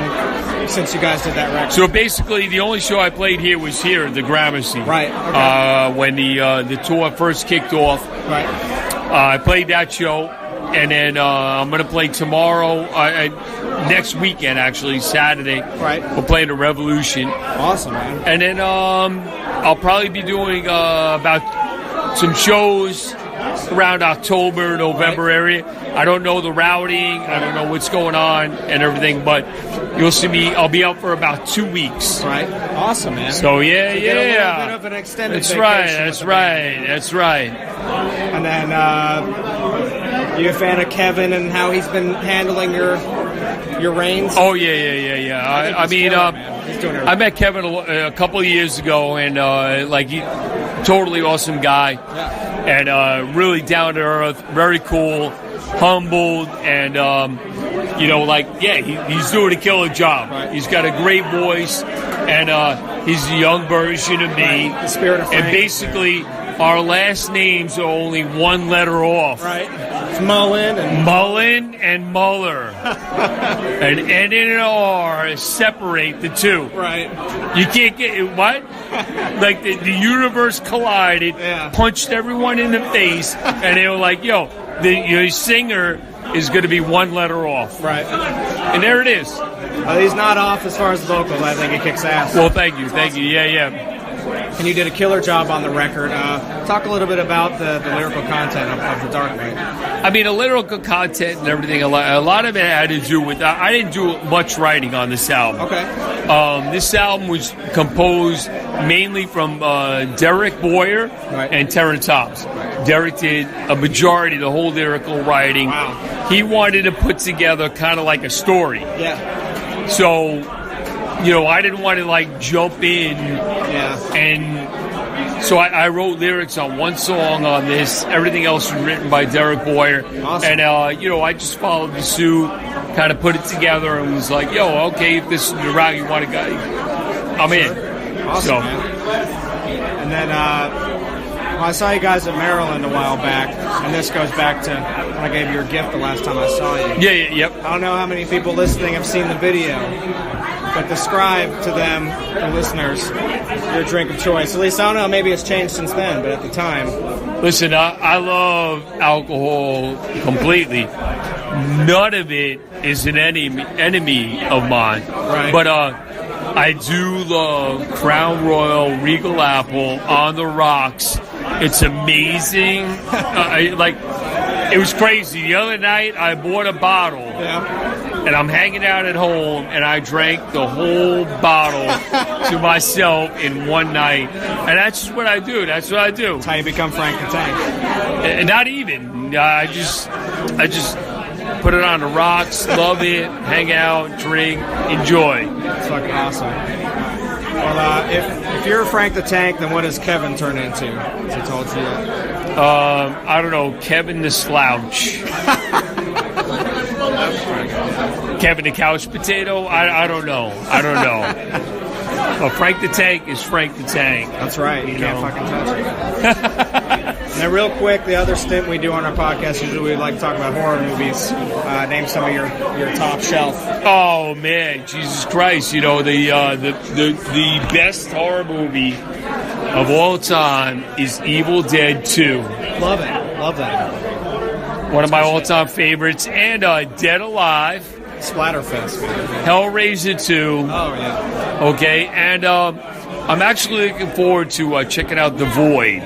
since you guys did that record? So basically, the only show I played here was here at the Gramercy. Right. Okay. When the tour first kicked off. Right. I played that show, and then I'm going to play tomorrow, next weekend, actually, Saturday. Right. We're playing the Revolution. Awesome, man. And then I'll probably be doing about some shows around October, November area. I don't know the routing. I don't know what's going on and everything, but you'll see me. I'll be out for about 2 weeks. Right. Awesome, man. So, Get a little bit of an extended That's vacation. That's right. And then, you a fan of Kevin and how he's been handling your reigns? Oh, yeah. I mean, I met Kevin a couple of years ago, and he totally awesome guy. Yeah. And really down to earth, very cool, humbled, and he's doing a killer job. Right. He's got a great voice, and he's a young version of me. Right. The spirit of Frank. And basically, our last names are only one letter off. Right. It's Mullen and Muller. An N and an R separate the two. Right. You can't get what? Like the universe collided, punched everyone in the face, and they were like, "Yo, your singer is going to be one letter off." Right. And there it is. Well, he's not off as far as the vocals. I think he kicks ass. Well, thank you. Yeah. And you did a killer job on the record. Talk a little bit about the lyrical content of The Dark Light. I mean, the lyrical content and everything, a lot of it had to do with... I didn't do much writing on this album. Okay. This album was composed mainly from Derek Boyer and Terrence Hobbs. Derek did a majority of the whole lyrical writing. Wow. He wanted to put together kind of like a story. Yeah. So... I didn't want to jump in, and so I wrote lyrics on one song on this. Everything else was written by Derek Boyer, awesome. And I just followed the suit, kind of put it together, and was like, "Yo, okay, if this is the route you want to go, I'm in." Awesome, man. And then I saw you guys at Maryland a while back, and this goes back to when I gave you your gift the last time I saw you. Yep. I don't know how many people listening have seen the video, but describe to them, the listeners, your drink of choice. At least I don't know, maybe it's changed since then, but at the time. Listen, I love alcohol completely. None of it is an enemy of mine. Right. But I do love Crown Royal Regal Apple on the rocks. It's amazing. It was crazy. The other night, I bought a bottle. Yeah. And I'm hanging out at home, and I drank the whole bottle to myself in one night. And that's just what I do. That's what I do. That's how you become Frank the Tank. And not even. I just put it on the rocks, love it, hang out, drink, enjoy. It's fucking awesome. Well, if you're Frank the Tank, then what does Kevin turn into? Has he told you that? I don't know. Kevin the Slouch. Kevin the Couch Potato? I don't know. Well, Frank the Tank is Frank the Tank. That's right. You can't fucking touch it. Now, real quick, the other stint we do on our podcast, usually we like to talk about horror movies. Name some of your top shelf. Oh, man. Jesus Christ. The best horror movie of all time is Evil Dead 2. Love it. Love that. One of my all-time favorites. And Dead Alive. Splatterfest. Hellraiser 2. Oh, yeah. Okay, and I'm actually looking forward to checking out The Void.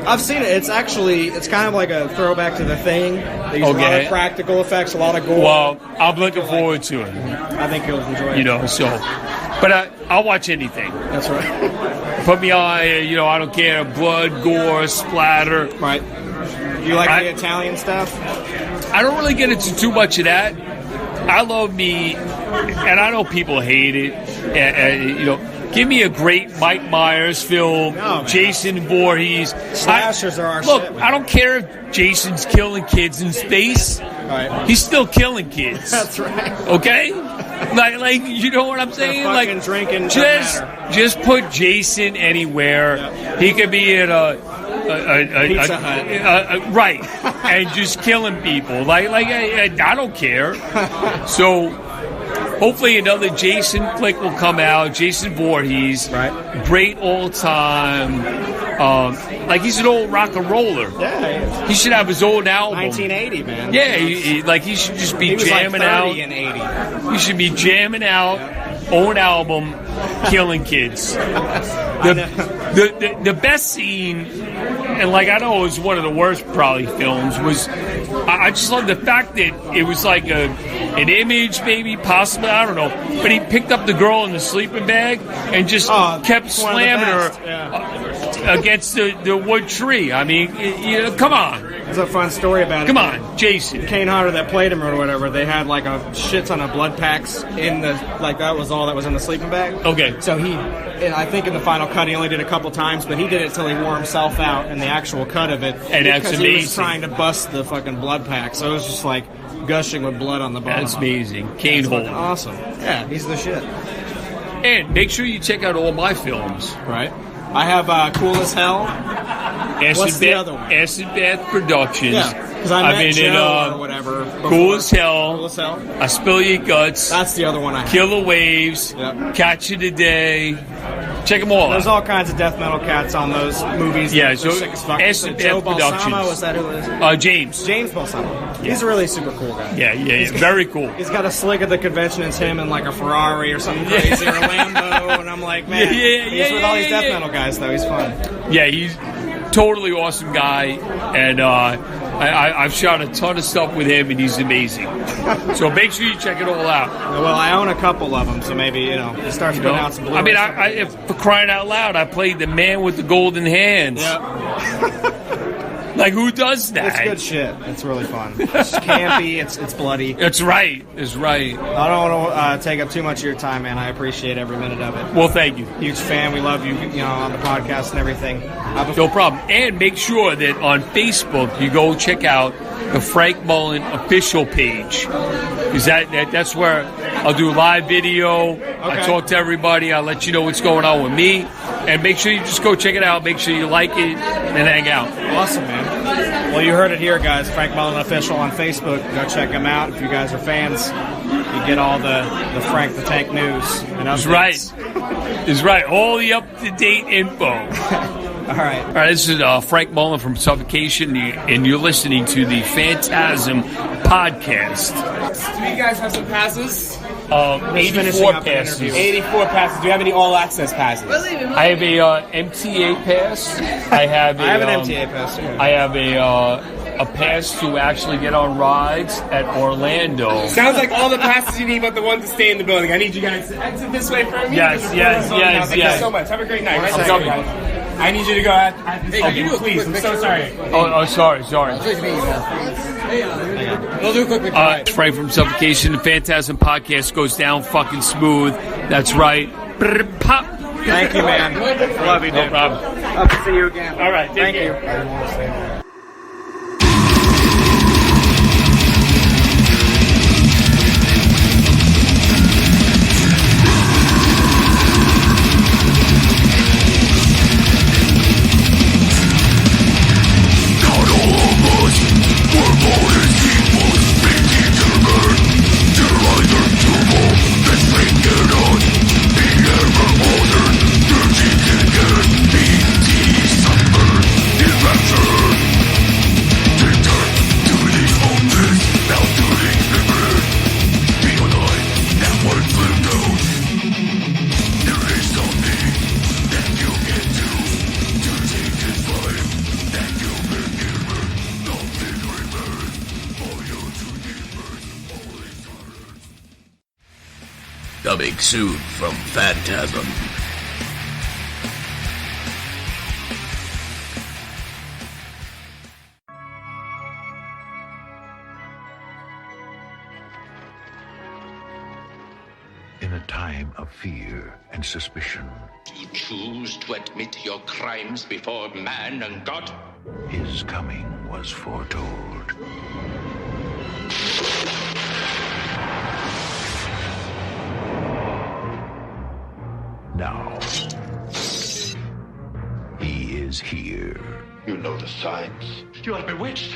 I've seen it. It's kind of like a throwback to The Thing. They use a lot of practical effects, a lot of gore. Well, I'm looking forward to it. I think you'll enjoy it. You know, so. But I'll watch anything. That's right. Put me on, I don't care. Blood, gore, splatter. Right. You like the Italian stuff? I don't really get into too much of that. I love me, and I know people hate it. Give me a great Mike Myers film, Jason Voorhees. Slashers are our shit. Look, I don't care if Jason's killing kids in space. Right. He's still killing kids. That's right. Okay? Like you know what I'm saying? Like drinking. Just put Jason anywhere. Yep. He could be at a Pizza Hut. Right, and just killing people. Like I don't care. So hopefully another Jason flick will come out. Jason Voorhees, right? Great all time. Like he's an old rock and roller. Yeah, he should have his own album. 1980, man. Yeah, he should just be jamming out. In 80. He should be jamming out, own album, killing kids. The best scene, and I know it was one of the worst probably films, was I just love the fact that it was like an image, maybe, possibly, I don't know, but he picked up the girl in the sleeping bag and just kept slamming her against the wood tree. I mean, come on. There's a fun story about it. Come on, Jason. Kane Hodder that played him or whatever, they had a shit ton of blood packs in the, that was all that was in the sleeping bag. Okay. So I think in the final cut he only did a couple times, but he did it till he wore himself out in the actual cut of it. And that's amazing. Because he was trying to bust the fucking blood pack, so it was just gushing with blood on the bottom. That's amazing. Kane Hodder. Awesome. Yeah, he's the shit. And make sure you check out all my films. Right. I have Cool as Hell. What's the other one? Acid Bath Productions. Yeah, because I've been Joe or whatever. Cool as Hell. Cool as Hell. I Spill Your Guts. That's the other one I have. Killer Waves. Yep. Catch You Today. Check them all out. There's all kinds of death metal cats on those movies. Yeah, so Acid Joe Bath Productions. Balsamo, was that who it is? James. James Balsamo. He's a really super cool guy. Yeah, he's very cool. He's got a slick at the convention. It's him in a Ferrari or something crazy or a Lambo, and I'm like, man, he's with all these death metal guys though. He's fun. Yeah, he's totally awesome guy, and I've shot a ton of stuff with him, and he's amazing. So make sure you check it all out. Well, I own a couple of them, so maybe it starts putting out some blue. I mean, if, for crying out loud, I played the man with the golden hands. Yep. Who does that? It's good shit. It's really fun. It's campy. It's bloody. That's right. That's right. I don't want to take up too much of your time, man. I appreciate every minute of it. Well, thank you. Huge fan. We love you, on the podcast and everything. No problem. And make sure that on Facebook you go check out the Frank Mullen official page, because that's where I'll do live video. Okay. I talk to everybody. I'll let you know what's going on with me. And make sure you just go check it out. Make sure you like it and hang out. Awesome, man. Well, you heard it here, guys. Frank Mullen Official on Facebook. Go check him out. If you guys are fans, you get all the Frank the Tank news and updates. That's right. All the up-to-date info. All right. This is Frank Mullen from Suffocation, and you're listening to the Phantasm Podcast. Do you guys have some passes? 84 passes. 84 passes. Do you have any all-access passes? I have a MTA pass. I have an MTA pass, too. I have a pass to actually get on rides at Orlando. Sounds like all the passes you need, but the one to stay in the building. I need you guys to exit this way for me. Yes. Thank you so much. Have a great night. I'm coming. I need you to go at this way, please. I'm so sorry. Oh, sorry. We'll do a quick Frank from Suffocation. The Phantasm Podcast goes down fucking smooth. That's right. Pop. Thank you, man. Love you, dude. No problem. Hope to see you again. All right. Thank you. Rapture Coming soon from Phantasm. In a time of fear and suspicion, You choose to admit your crimes before man and God? his coming was foretold. Now, he is here. You know the signs. You are bewitched.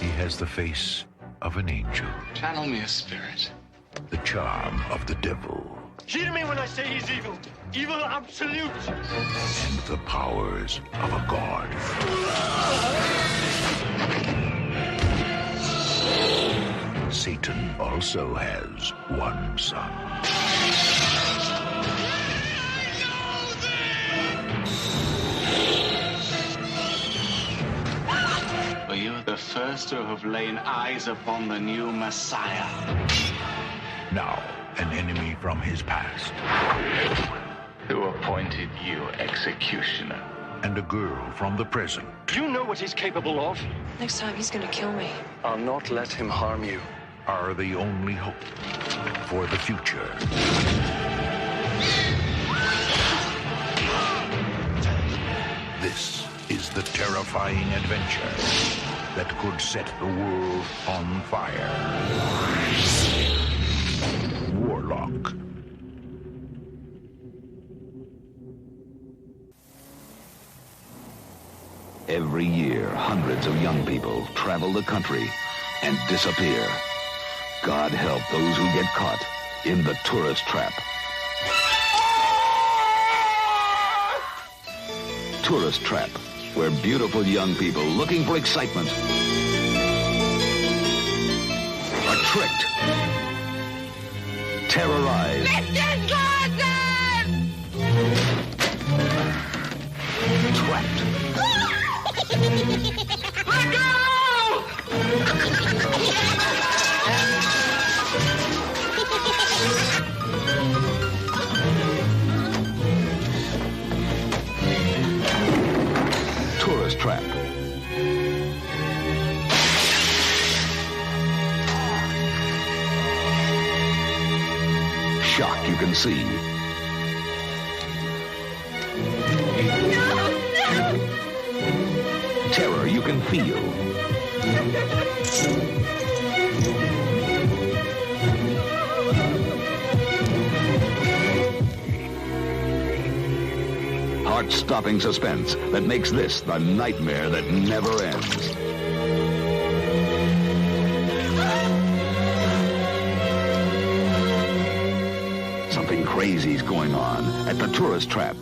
He has the face of an angel, Channel me a spirit. the charm of the devil, Hear me when I say he's evil. Evil absolute. and the powers of a god. Satan also has one son. For you are the first to have laid eyes upon the new Messiah. Now, an enemy from his past, Who appointed you executioner? and a girl from the present. Do you know what he's capable of? Next time he's gonna kill me. I'll not let him harm you. Are the only hope for the future. This is the terrifying adventure that could set the world on fire. Warlock. Every year, hundreds of young people travel the country and disappear. God help those who get caught in the tourist trap. Tourist trap, where beautiful young people looking for excitement are tricked, terrorized, trapped. Let go! Tourist trap. Shock you can see. Terror you can feel. Heart-stopping suspense that makes this the nightmare that never ends. Something crazy's going on at the tourist trap.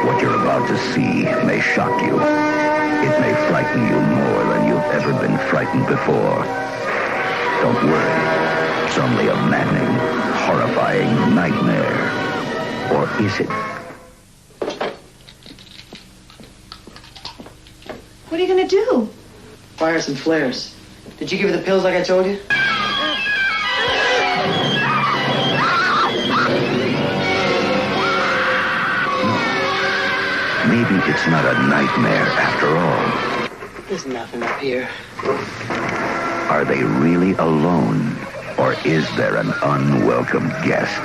What you're about to see may shock you. It may frighten you more than you've ever been frightened before. Don't worry. It's only a maddening, horrifying nightmare. Or is it? What are you gonna do? Fire some flares. Did you give her the pills like I told you? Maybe it's not a nightmare after all. There's nothing up here. Are they really alone? Or is there an unwelcome guest?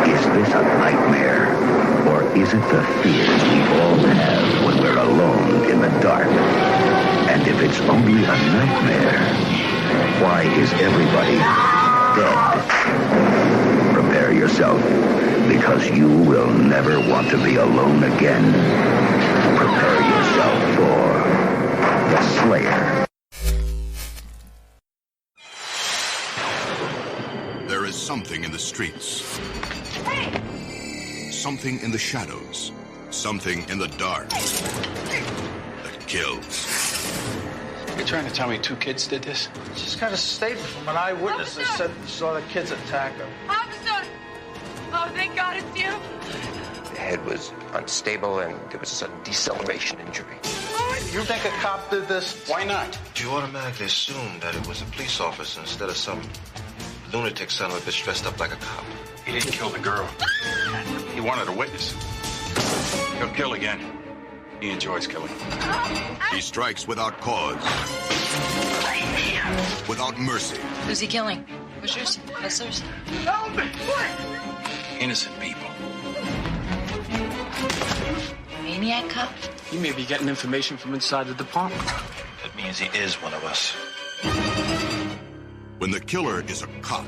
Is this a nightmare? Or is it the fears we all have when we're alone in the dark? And if it's only a nightmare, why is everybody dead? Prepare yourself, because you will never want to be alone again. Prepare yourself for the Slayer. There is something in the streets. Something in the shadows. Something in the dark that kills. You're trying to tell me 2 kids did this? Just got a statement from an eyewitness that said he saw the kids attack him. Officer! Oh, thank God it's you. The head was unstable and there was a sudden deceleration injury. You think a cop did this? Why not? You automatically assume that it was a police officer instead of some lunatic son of a bitch dressed up like a cop. He didn't kill the girl. He wanted a witness. He'll kill again. He enjoys killing. He strikes without cause. Without mercy. Who's he killing? Pushers? Hustlers? Help me! Innocent people. Maniac cop? He may be getting information from inside the department. That means he is one of us. When the killer is a cop,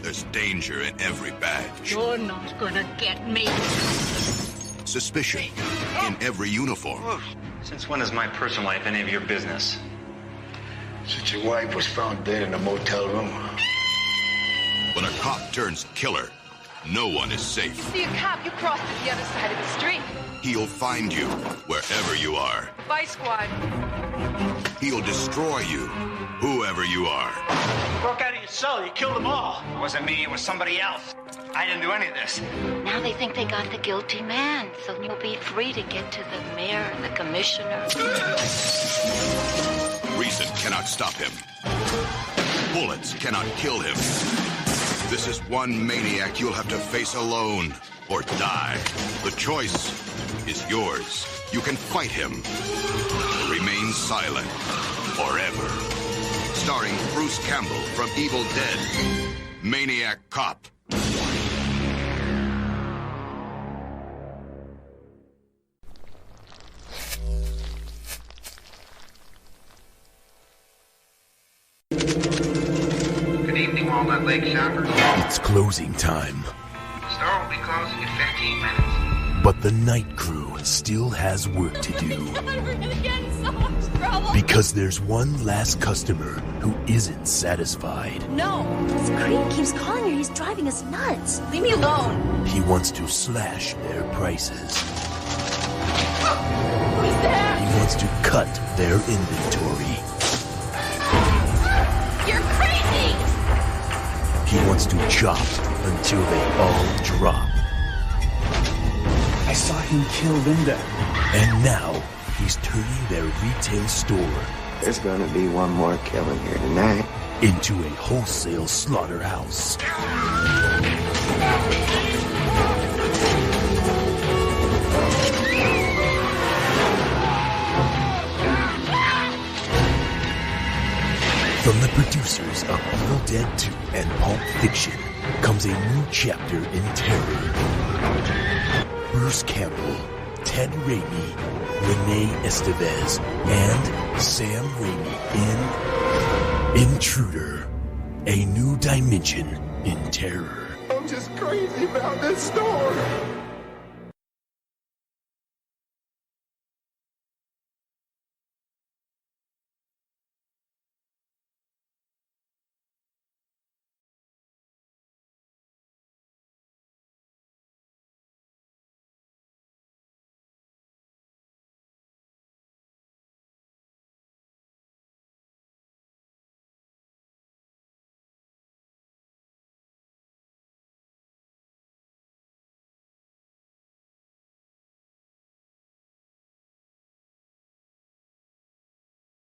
there's danger in every badge. You're not gonna get me. Suspicion in every uniform. Since when is my personal life any of your business? Since your wife was found dead in a motel room. When a cop turns killer, no one is safe. See a cop, you crossed to the other side of the street. He'll find you wherever you are. Bye, squad. He'll destroy you, whoever you are. Broke out of your cell, you killed them all. It wasn't me, it was somebody else. I didn't do any of this. Now they think they got the guilty man, so you'll be free to get to the mayor and the commissioner. Reason cannot stop him. Bullets cannot kill him. This is one maniac you'll have to face alone or die. The choice is yours. You can fight him or remain silent forever. Starring Bruce Campbell from Evil Dead, Maniac Cop. Good evening, Walnut Lake shoppers. It's closing time. The store will be closing in 15 minutes. But the night crew still has work to do. We're gonna get in so much trouble. Because there's one last customer who isn't satisfied. No, this creep keeps calling her. He's driving us nuts. Leave me alone. He wants to slash their prices. Who's there? He wants to cut their inventory. You're crazy! He wants to chop until they all drop. I saw him kill Linda. And now, he's turning their retail store... There's gonna be one more killing here tonight. ...into a wholesale slaughterhouse. From the producers of Evil Dead 2 and Pulp Fiction comes a new chapter in terror. Bruce Campbell, Ted Raimi, Renee Estevez, and Sam Raimi in Intruder, a new dimension in terror. I'm just crazy about this store.